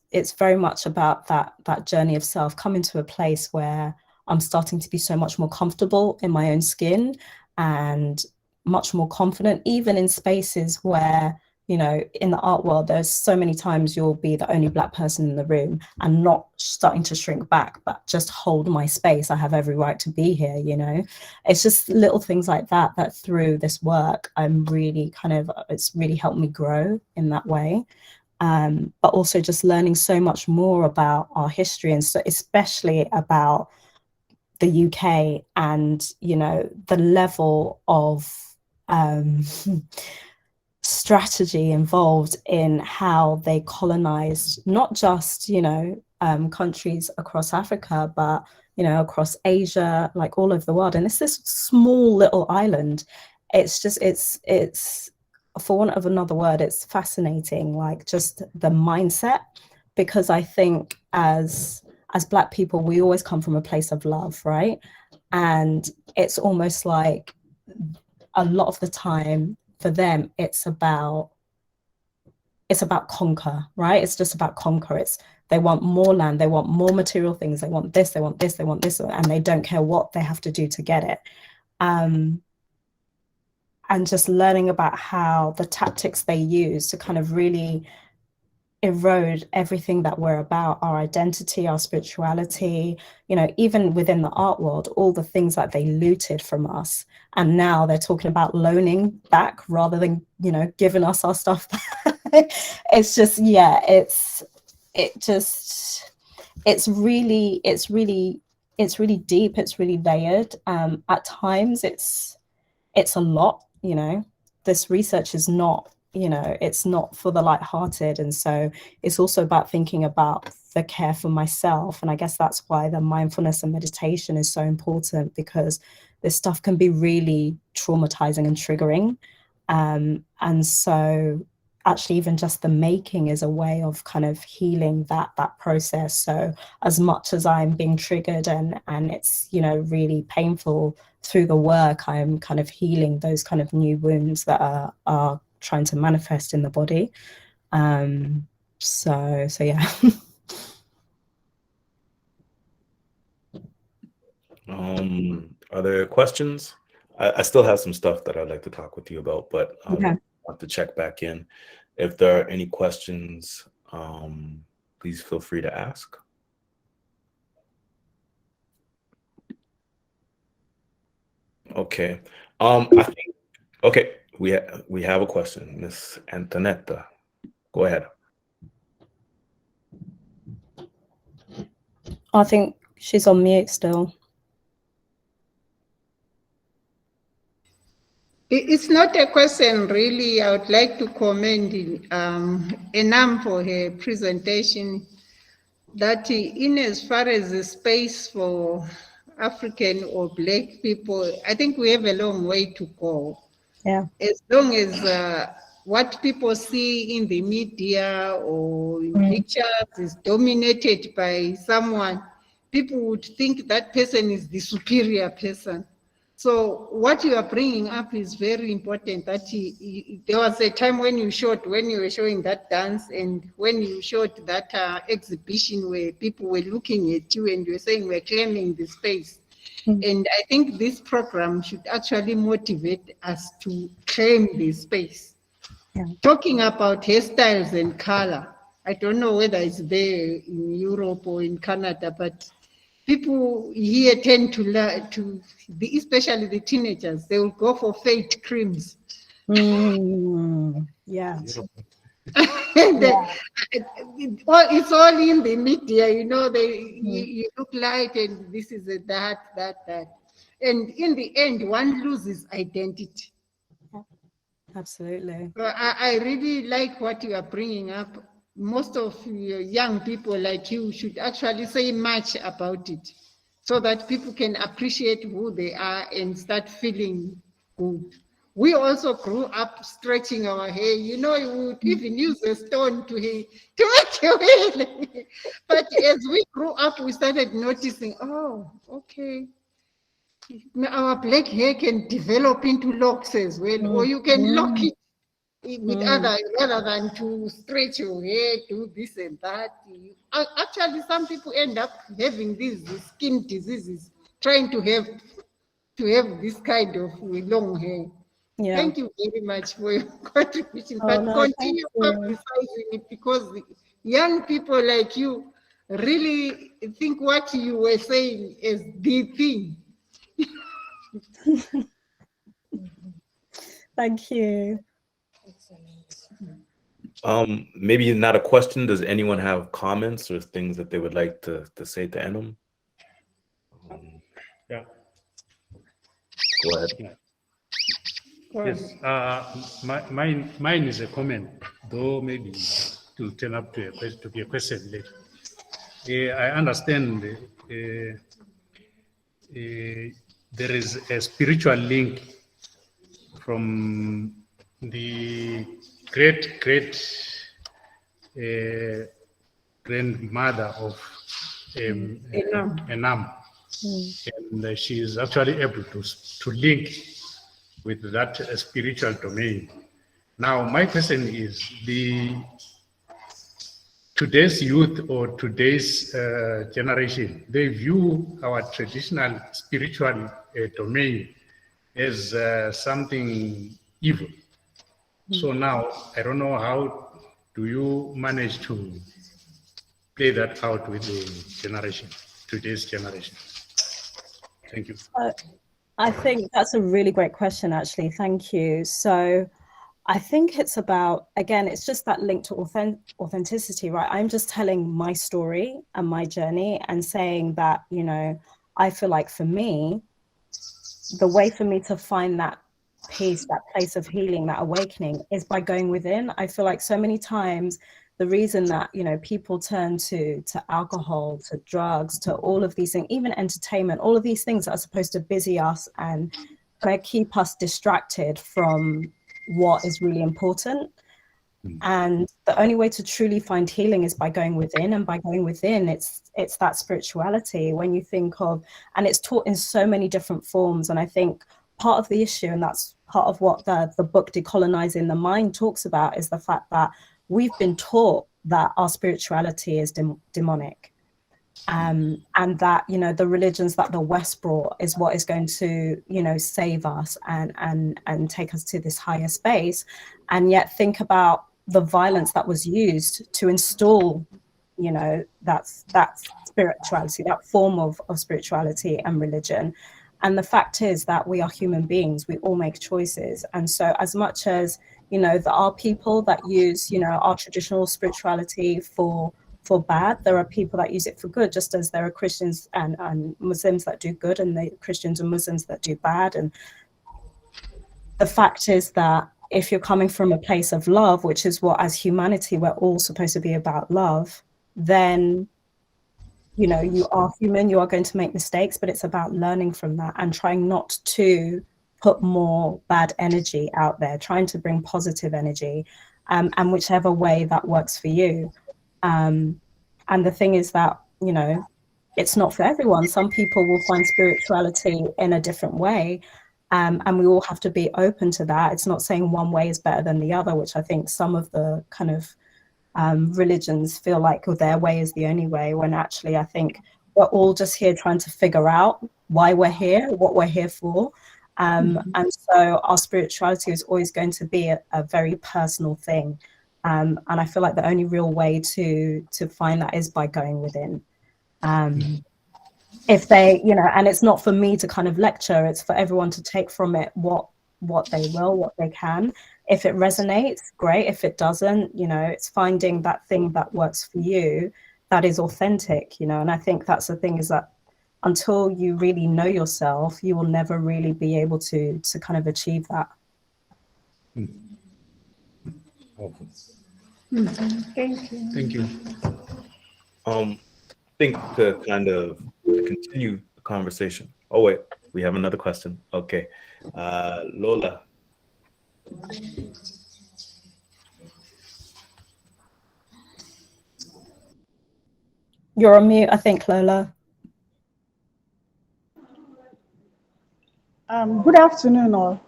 it's very much about that journey of self, coming to a place where I'm starting to be so much more comfortable in my own skin, and much more confident, even in spaces where, in the art world, there's so many times you'll be the only Black person in the room, and not starting to shrink back, but just hold my space. I have every right to be here. It's just little things like that through this work, it's really helped me grow in that way. But also just learning so much more about our history, and so especially about the UK, and the level of strategy involved in how they colonized not just countries across Africa, but across Asia, like all over the world. And it's this small little island. It's for want of another word, it's fascinating, like just the mindset, because I think as Black people, we always come from a place of love, right? And it's almost like a lot of the time for them, it's about conquer, right? It's just about conquer. They want more land, they want more material things, they want this, they want this, they want this, and they don't care what they have to do to get it. And just learning about how the tactics they use to kind of really erode everything that we're about, our identity, our spirituality, even within the art world, all the things that they looted from us. And now they're talking about loaning back rather than, giving us our stuff back. It's just, yeah, it's really deep. It's really layered. At times it's a lot, this research is not, it's not for the lighthearted. And so it's also about thinking about the care for myself. And I guess that's why the mindfulness and meditation is so important, because this stuff can be really traumatizing and triggering. And so actually even just the making is a way of kind of healing that process. So as much as I'm being triggered and it's really painful, through the work I'm kind of healing those kind of new wounds that are trying to manifest in the body. So yeah. Are there questions? I still have some stuff that I'd like to talk with you about, but Okay. I'll have to check back in. If there are any questions, please feel free to ask. Okay. I think, okay, we have a question. Miss Antonetta, go ahead. I think she's on mute still. It's not a question, really. I would like to commend Enam for her presentation, that in as far as the space for African or Black people, I think we have a long way to go. Yeah. As long as what people see in the media or in pictures is dominated by someone, people would think that person is the superior person. So what you are bringing up is very important. That there was a time when you were showing that dance, and when you showed that exhibition where people were looking at you and you were saying we're claiming the space. And I think this program should actually motivate us to claim this space. Yeah. Talking about hairstyles and color, I don't know whether it's there in Europe or in Canada, but people here tend to especially the teenagers, they will go for fake creams. Yeah. It's all in the media, you look light and this is that. And in the end, one loses identity. Absolutely. So I really like what you are bringing up. Most of young people like you should actually say much about it so that people can appreciate who they are and start feeling good. We also grew up stretching our hair. You would even use a stone to make your hair. But as we grew up, we started noticing, oh, okay, our black hair can develop into locks as well, or you can lock it with rather than to stretch your hair, do this and that. Actually, some people end up having these skin diseases, trying to have this kind of long hair. Yeah. Thank you very much for your contribution, but continue publicizing it, because the young people like you really think what you were saying is the thing. Thank you. Maybe not a question. Does anyone have comments or things that they would like to say to Enam? Yeah. Go ahead. Yeah. Yes. Mine is a comment, though maybe to turn up to be a question later. I understand there is a spiritual link from the great grandmother of Enam. And she is actually able to link with that spiritual domain. Now, my question is, today's youth or today's generation, they view our traditional spiritual domain as something evil. So now, I don't know, how do you manage to play that out with the today's generation? Thank you. I think that's a really great question, actually. Thank you. So I think it's about, again, it's just that link to authenticity, right? I'm just telling my story and my journey and saying that, I feel like for me, the way for me to find that peace, that place of healing, that awakening is by going within. I feel like so many times the reason that, people turn to alcohol, to drugs, to all of these things, even entertainment, all of these things that are supposed to busy us and keep us distracted from what is really important. And the only way to truly find healing is by going within, and by going within, it's that spirituality. When you think of, and it's taught in so many different forms. And I think part of the issue, and that's part of what the book Decolonizing the Mind talks about, is the fact that we've been taught that our spirituality is demonic. And that, the religions that the West brought is what is going to, save us and take us to this higher space. And yet think about the violence that was used to install, you know, that spirituality, that form of spirituality and religion. And the fact is that we are human beings, we all make choices. And so as much as, you know, there are people that use, you know, our traditional spirituality for bad, there are people that use it for good, just as there are Christians and Muslims that do good, and the Christians and Muslims that do bad. And the fact is that if you're coming from a place of love, which is what, as humanity, we're all supposed to be about love, then, you know, you are human, you are going to make mistakes, but it's about learning from that and trying not to put more bad energy out there, trying to bring positive energy, and whichever way that works for you. And the thing is that, you know, it's not for everyone. Some people will find spirituality in a different way. And we all have to be open to that. It's not saying one way is better than the other, which I think some of the kind of religions feel like their way is the only way, when actually I think we're all just here trying to figure out why we're here, what we're here for. And so our spirituality is always going to be a very personal thing. And I feel like the only real way to find that is by going within. If they, you know, and it's not for me to kind of lecture, it's for everyone to take from it what they will, what they can. If it resonates, great. If it doesn't, you know, it's finding that thing that works for you, that is authentic, you know. And I think that's the thing, is that until you really know yourself, you will never really be able to kind of achieve that. Thank you. Thank you. I think to kind of continue the conversation. Oh wait, we have another question. Okay, Lola. You're on mute, I think, Lola. Good afternoon, all.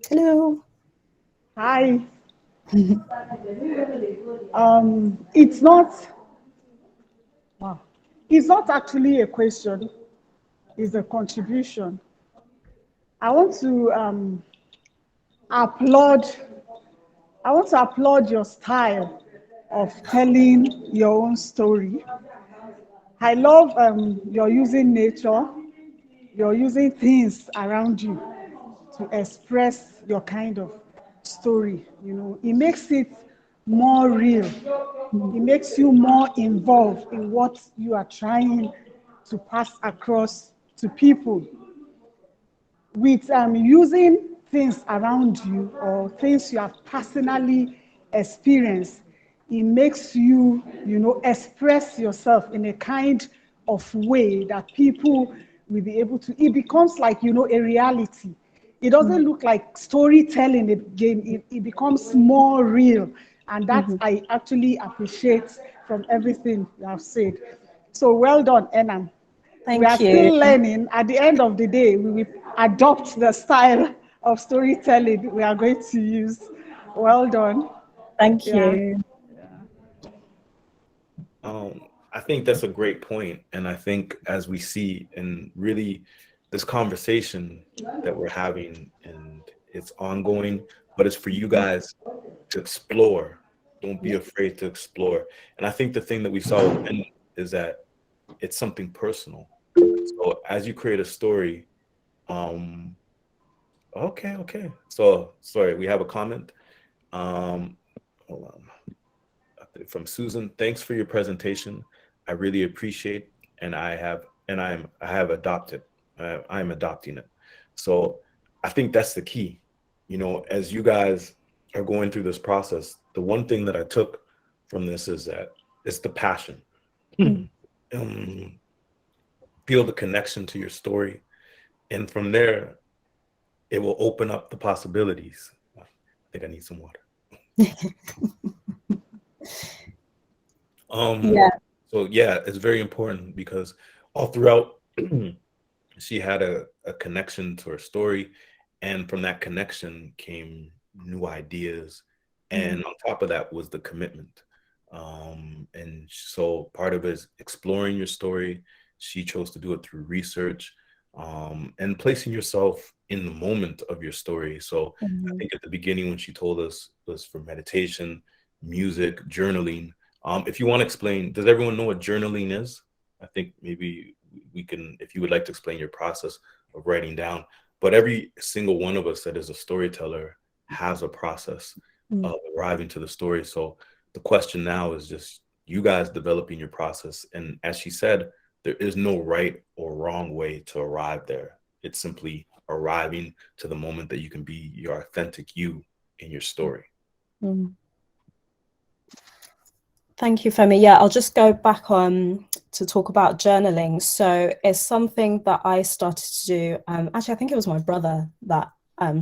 Hello. Hi. It's not. Wow. It's not actually a question. It's a contribution. I want to applaud. I want to applaud your style of telling your own story. I love you're using nature. You're using things around you to express your kind of story. You know, it makes it more real. It makes you more involved in what you are trying to pass across to people. With using things around you or things you have personally experienced, it makes you, you know, express yourself in a kind of way that people will be able to, it becomes like, you know, a reality. It doesn't look like storytelling again, it becomes more real. And that I actually appreciate from everything you have said. So well done, Enam. Thank We are you. still learning. At the end of the day, we will adopt the style of storytelling we are going to use. Well done. Thank Yeah. you. I think that's a great point. And I think as we see in really this conversation that we're having, and it's ongoing, but it's for you guys to explore. Don't be afraid to explore. And I think the thing that we saw with Ben is that it's something personal. So as you create a story, okay. So sorry, we have a comment. Hold on. From Susan, thanks for your presentation. I really appreciate, and I have adopted. I'm adopting it. So I think that's the key. You know, as you guys are going through this process, the one thing that I took from this is that it's the passion. Feel the connection to your story, and from there, it will open up the possibilities. I think I need some water. Yeah. So yeah, it's very important because all throughout she had a connection to her story, and from that connection came new ideas, and on top of that was the commitment. And so part of it is exploring your story. She chose to do it through research. and placing yourself in the moment of your story. So I think at the beginning when she told us was for meditation, music, journaling. If you want to explain, does everyone know what journaling is? I think maybe we can, if you would like to explain your process of writing down. But every single one of us that is a storyteller has a process of arriving to the story. So the question now is just you guys developing your process. And as she said, there is no right or wrong way to arrive there. It's simply arriving to the moment that you can be your authentic you in your story. Thank you, Femi. Yeah, I'll just go back on to talk about journaling. So it's something that I started to do. Actually, I think it was my brother that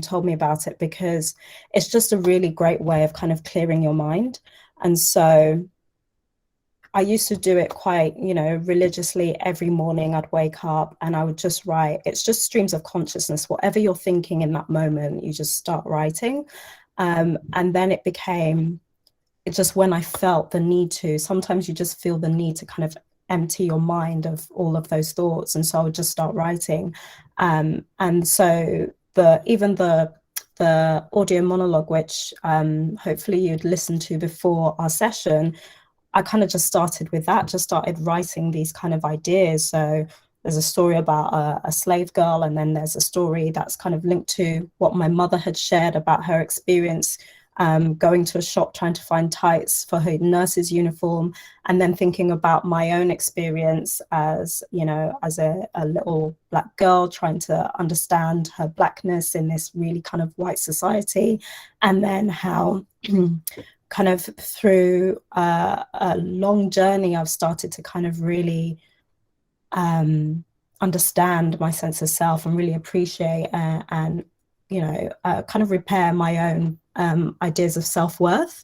told me about it, because it's just a really great way of kind of clearing your mind. And so I used to do it quite, religiously. Every morning I'd wake up and I would just write. It's just streams of consciousness. Whatever you're thinking in that moment, you just start writing. And then it became, it's just when I felt the need to, sometimes you just feel the need to kind of empty your mind of all of those thoughts. And so I would just start writing. And so even the audio monologue, which hopefully you'd listen to before our session, I kind of just started with that, just started writing these kind of ideas. So there's a story about a slave girl, and then there's a story that's kind of linked to what my mother had shared about her experience going to a shop trying to find tights for her nurse's uniform, and then thinking about my own experience as, as a little Black girl trying to understand her Blackness in this really kind of white society, and then how kind of through a long journey, I've started to kind of really understand my sense of self and really appreciate and kind of repair my own ideas of self-worth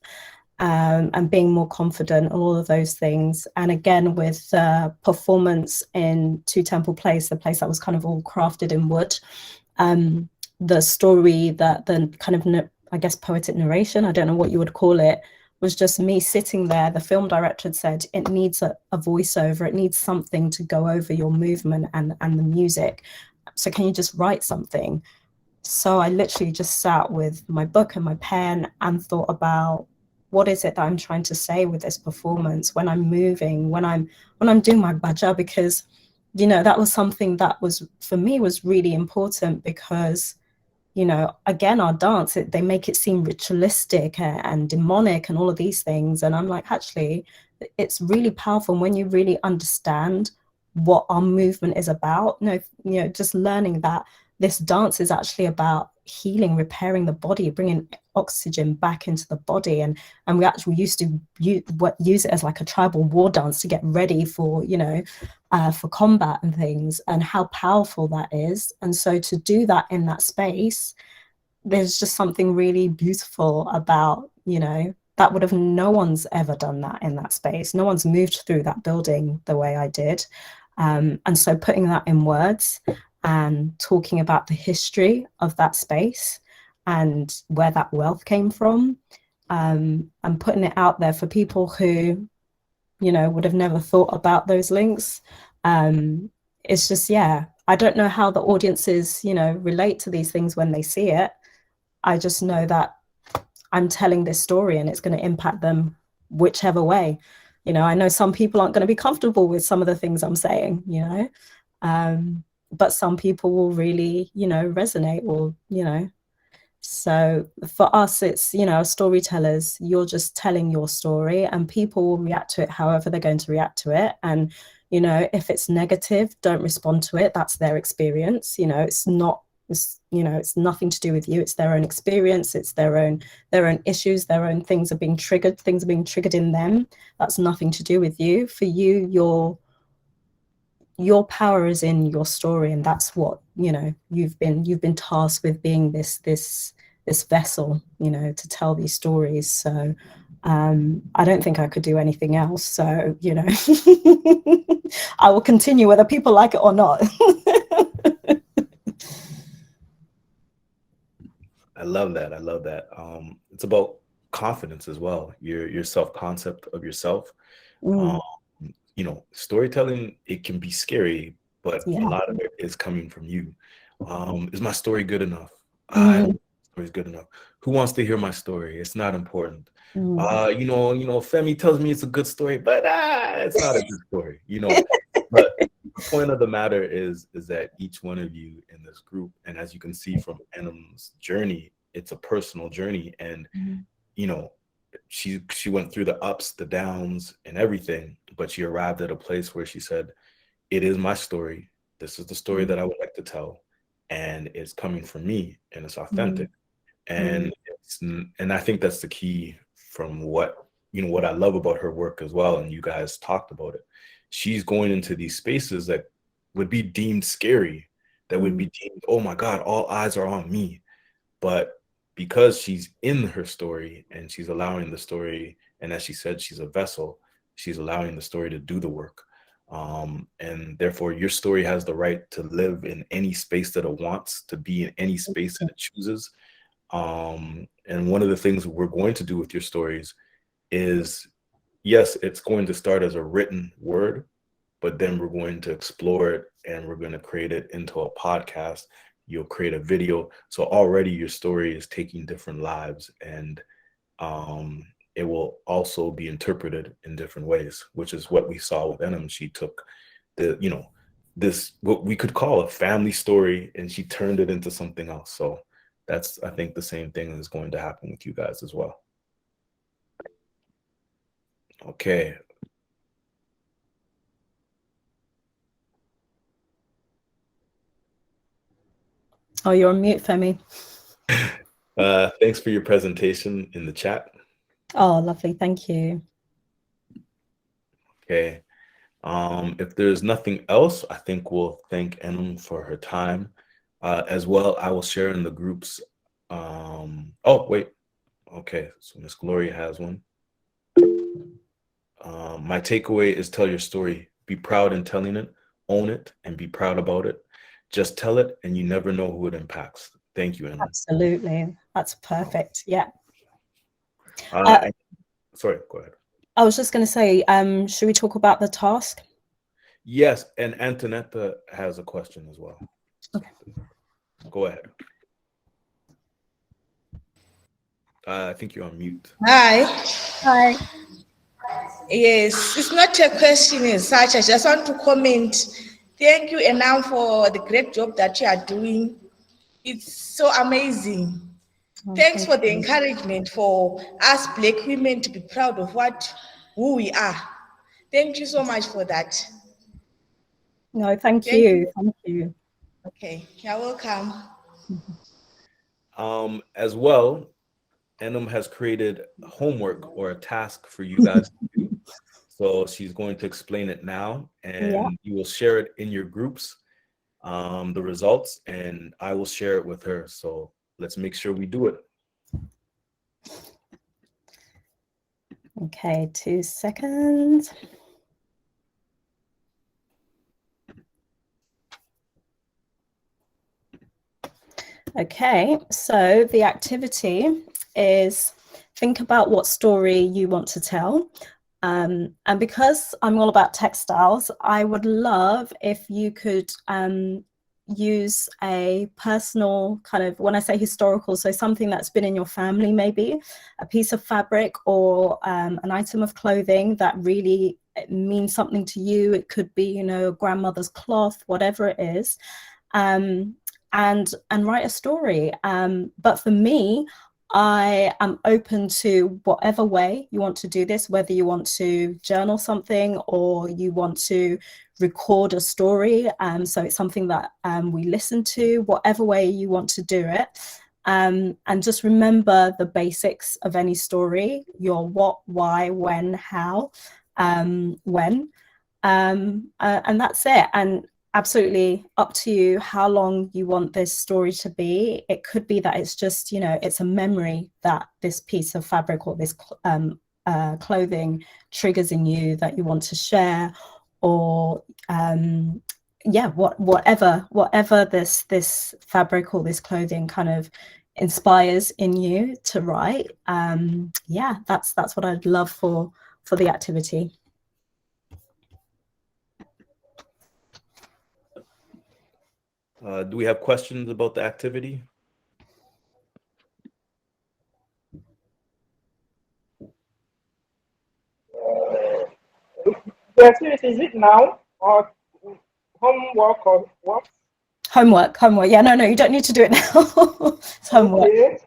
and being more confident and all of those things. And again, with performance in Two Temple Place, the place that was kind of all crafted in wood, the story, that the kind of, I guess, poetic narration, I don't know what you would call it, was just me sitting there. The film director had said, it needs a voiceover, it needs something to go over your movement and the music. So can you just write something? So I literally just sat with my book and my pen and thought about, what is it that I'm trying to say with this performance when I'm moving, when I'm doing my baja, because, that was something that was, for me, was really important, because again, our dance, they make it seem ritualistic and demonic and all of these things. And I'm like, actually, it's really powerful when you really understand what our movement is about. Just learning that this dance is actually about healing, repairing the body, bringing oxygen back into the body. And we actually used to use it as like a tribal war dance to get ready for, for combat and things, and how powerful that is. And so to do that in that space, there's just something really beautiful about, that would have, no one's ever done that in that space. No one's moved through that building the way I did. And so putting that in words and talking about the history of that space and where that wealth came from, and putting it out there for people who, would have never thought about those links. It's just, I don't know how the audiences, relate to these things when they see it. I just know that I'm telling this story and it's going to impact them whichever way. I know some people aren't going to be comfortable with some of the things I'm saying, but some people will really, resonate, or, So for us, it's, storytellers, you're just telling your story and people will react to it however they're going to react to it. And, if it's negative, don't respond to it. That's their experience. It's not, it's nothing to do with you. It's their own experience. It's their own issues, their own things are being triggered. Things are being triggered in them. That's nothing to do with you. For you, your power is in your story, and that's what you've been tasked with, being this vessel, to tell these stories. So I don't think I could do anything else. So I will continue whether people like it or not. I love that. It's about confidence as well. Your self-concept of yourself. Storytelling, it can be scary, but a Yeah. lot of it is coming from you. Is my story good enough? I don't Mm. know if my story is good enough. Who wants to hear my story? It's not important. Mm. Femi tells me it's a good story, but it's not a good story, But the point of the matter is that each one of you in this group, and as you can see from Enam's journey, it's a personal journey, and Mm. she went through the ups, the downs, and everything, but she arrived at a place where she said, "It is my story. This is the story that I would like to tell, and it's coming from me, and it's authentic." And and I think that's the key from what I love about her work as well, and you guys talked about it. She's going into these spaces that would be deemed scary, that would be deemed, oh my God, all eyes are on me. But because she's in her story and she's allowing the story, and as she said, she's a vessel, she's allowing the story to do the work. And therefore, your story has the right to live in any space that it wants, to be in any space that it chooses. And one of the things we're going to do with your stories is, yes, it's going to start as a written word, but then we're going to explore it and we're going to create it into a podcast. You'll create a video. So already your story is taking different lives, and it will also be interpreted in different ways, which is what we saw with Enam. She took this, what we could call a family story, and she turned it into something else. So that's, I think, the same thing is going to happen with you guys as well. Okay. Oh, you're on mute, Femi. Thanks for your presentation in the chat. Oh, lovely. Thank you. Okay. If there's nothing else, I think we'll thank Enam for her time. As well, I will share in the groups. Oh, wait. Okay, so Miss Gloria has one. My takeaway is tell your story. Be proud in telling it, own it, and be proud about it. Just tell it, and you never know who it impacts. Thank you, Enam. Absolutely. That's perfect. Yeah. Sorry, go ahead. I was just going to say, should we talk about the task? Yes, and Antonetta has a question as well. Okay. Go ahead. I think you're on mute. Hi. Hi. Yes, it's not a question as such. I just want to comment. Thank you, Enam, for the great job that you are doing. It's so amazing. Thanks for the encouragement for us Black women to be proud of who we are. Thank you so much for that. No, thank you. Thank you. Okay, you're welcome. As well, Enam has created homework or a task for you guys to do. So she's going to explain it now, and you will share it in your groups, the results, and I will share it with her. So let's make sure we do it. Okay, 2 seconds. Okay, so the activity is think about what story you want to tell. And because I'm all about textiles, I would love if you could use a personal kind of, when I say historical, so something that's been in your family, maybe a piece of fabric or an item of clothing that really means something to you. It could be, a grandmother's cloth, whatever it is. And write a story. But for me, I am open to whatever way you want to do this, whether you want to journal something or you want to record a story. So it's something that we listen to, whatever way you want to do it. And just remember the basics of any story, your what, why, when, how, when. And that's it. And absolutely up to you how long you want this story to be. It could be that it's just, it's a memory that this piece of fabric or this clothing triggers in you that you want to share, or whatever this fabric or this clothing kind of inspires in you to write. That's what I'd love for the activity. Do we have questions about the activity? The activity, is it now or homework or what? Homework. Yeah, no, you don't need to do it now. It's homework. Okay.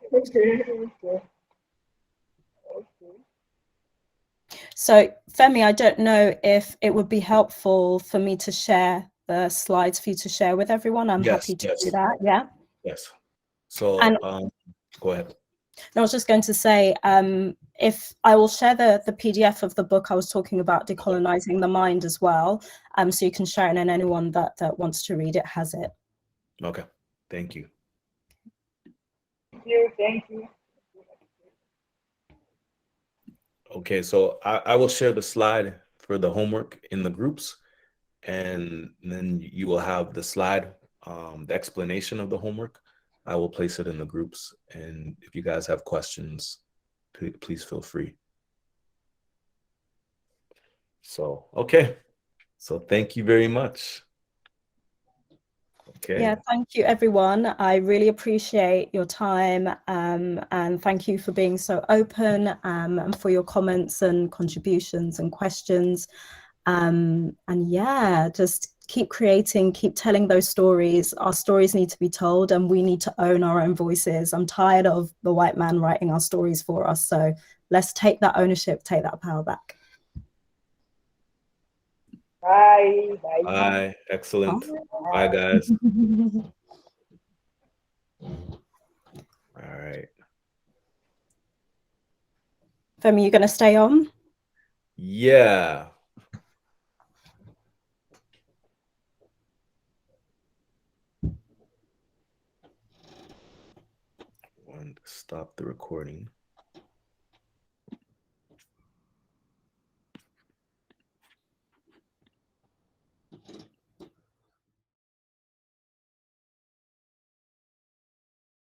So Femi, I don't know if it would be helpful for me to share the slides for you to share with everyone. I'm happy to do that. Yeah. Yes. So go ahead. I was just going to say, if I will share the PDF of the book I was talking about, Decolonizing the Mind, as well, so you can share it, and anyone that wants to read it has it. Okay. Thank you. Thank you. Okay, so I will share the slide for the homework in the groups, and then you will have the slide, the explanation of the homework. I will place it in the groups, and if you guys have questions, please feel free. So, okay. So thank you very much. Okay. Yeah, thank you, everyone. I really appreciate your time, and thank you for being so open, and for your comments and contributions and questions. And yeah, just keep creating, keep telling those stories. Our stories need to be told, and we need to own our own voices. I'm tired of the white man writing our stories for us. So let's take that ownership, take that power back. Bye. Bye. Excellent. Bye, guys. All right. Femi, you going to stay on? Yeah. Stop the recording.